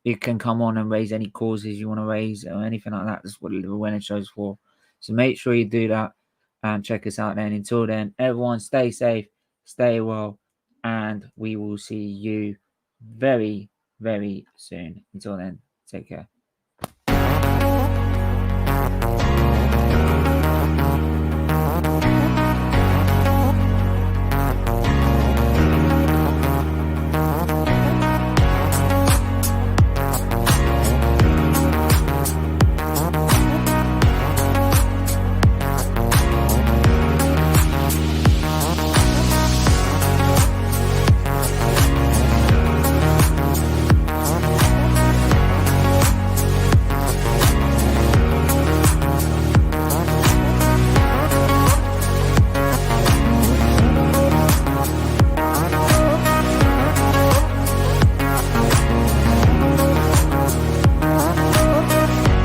You can come on and raise any causes you want to raise or anything like that. That's what the awareness show's for. So make sure you do that and check us out then. Until then, everyone stay safe, stay well, and we will see you very, very soon. Until then, take care.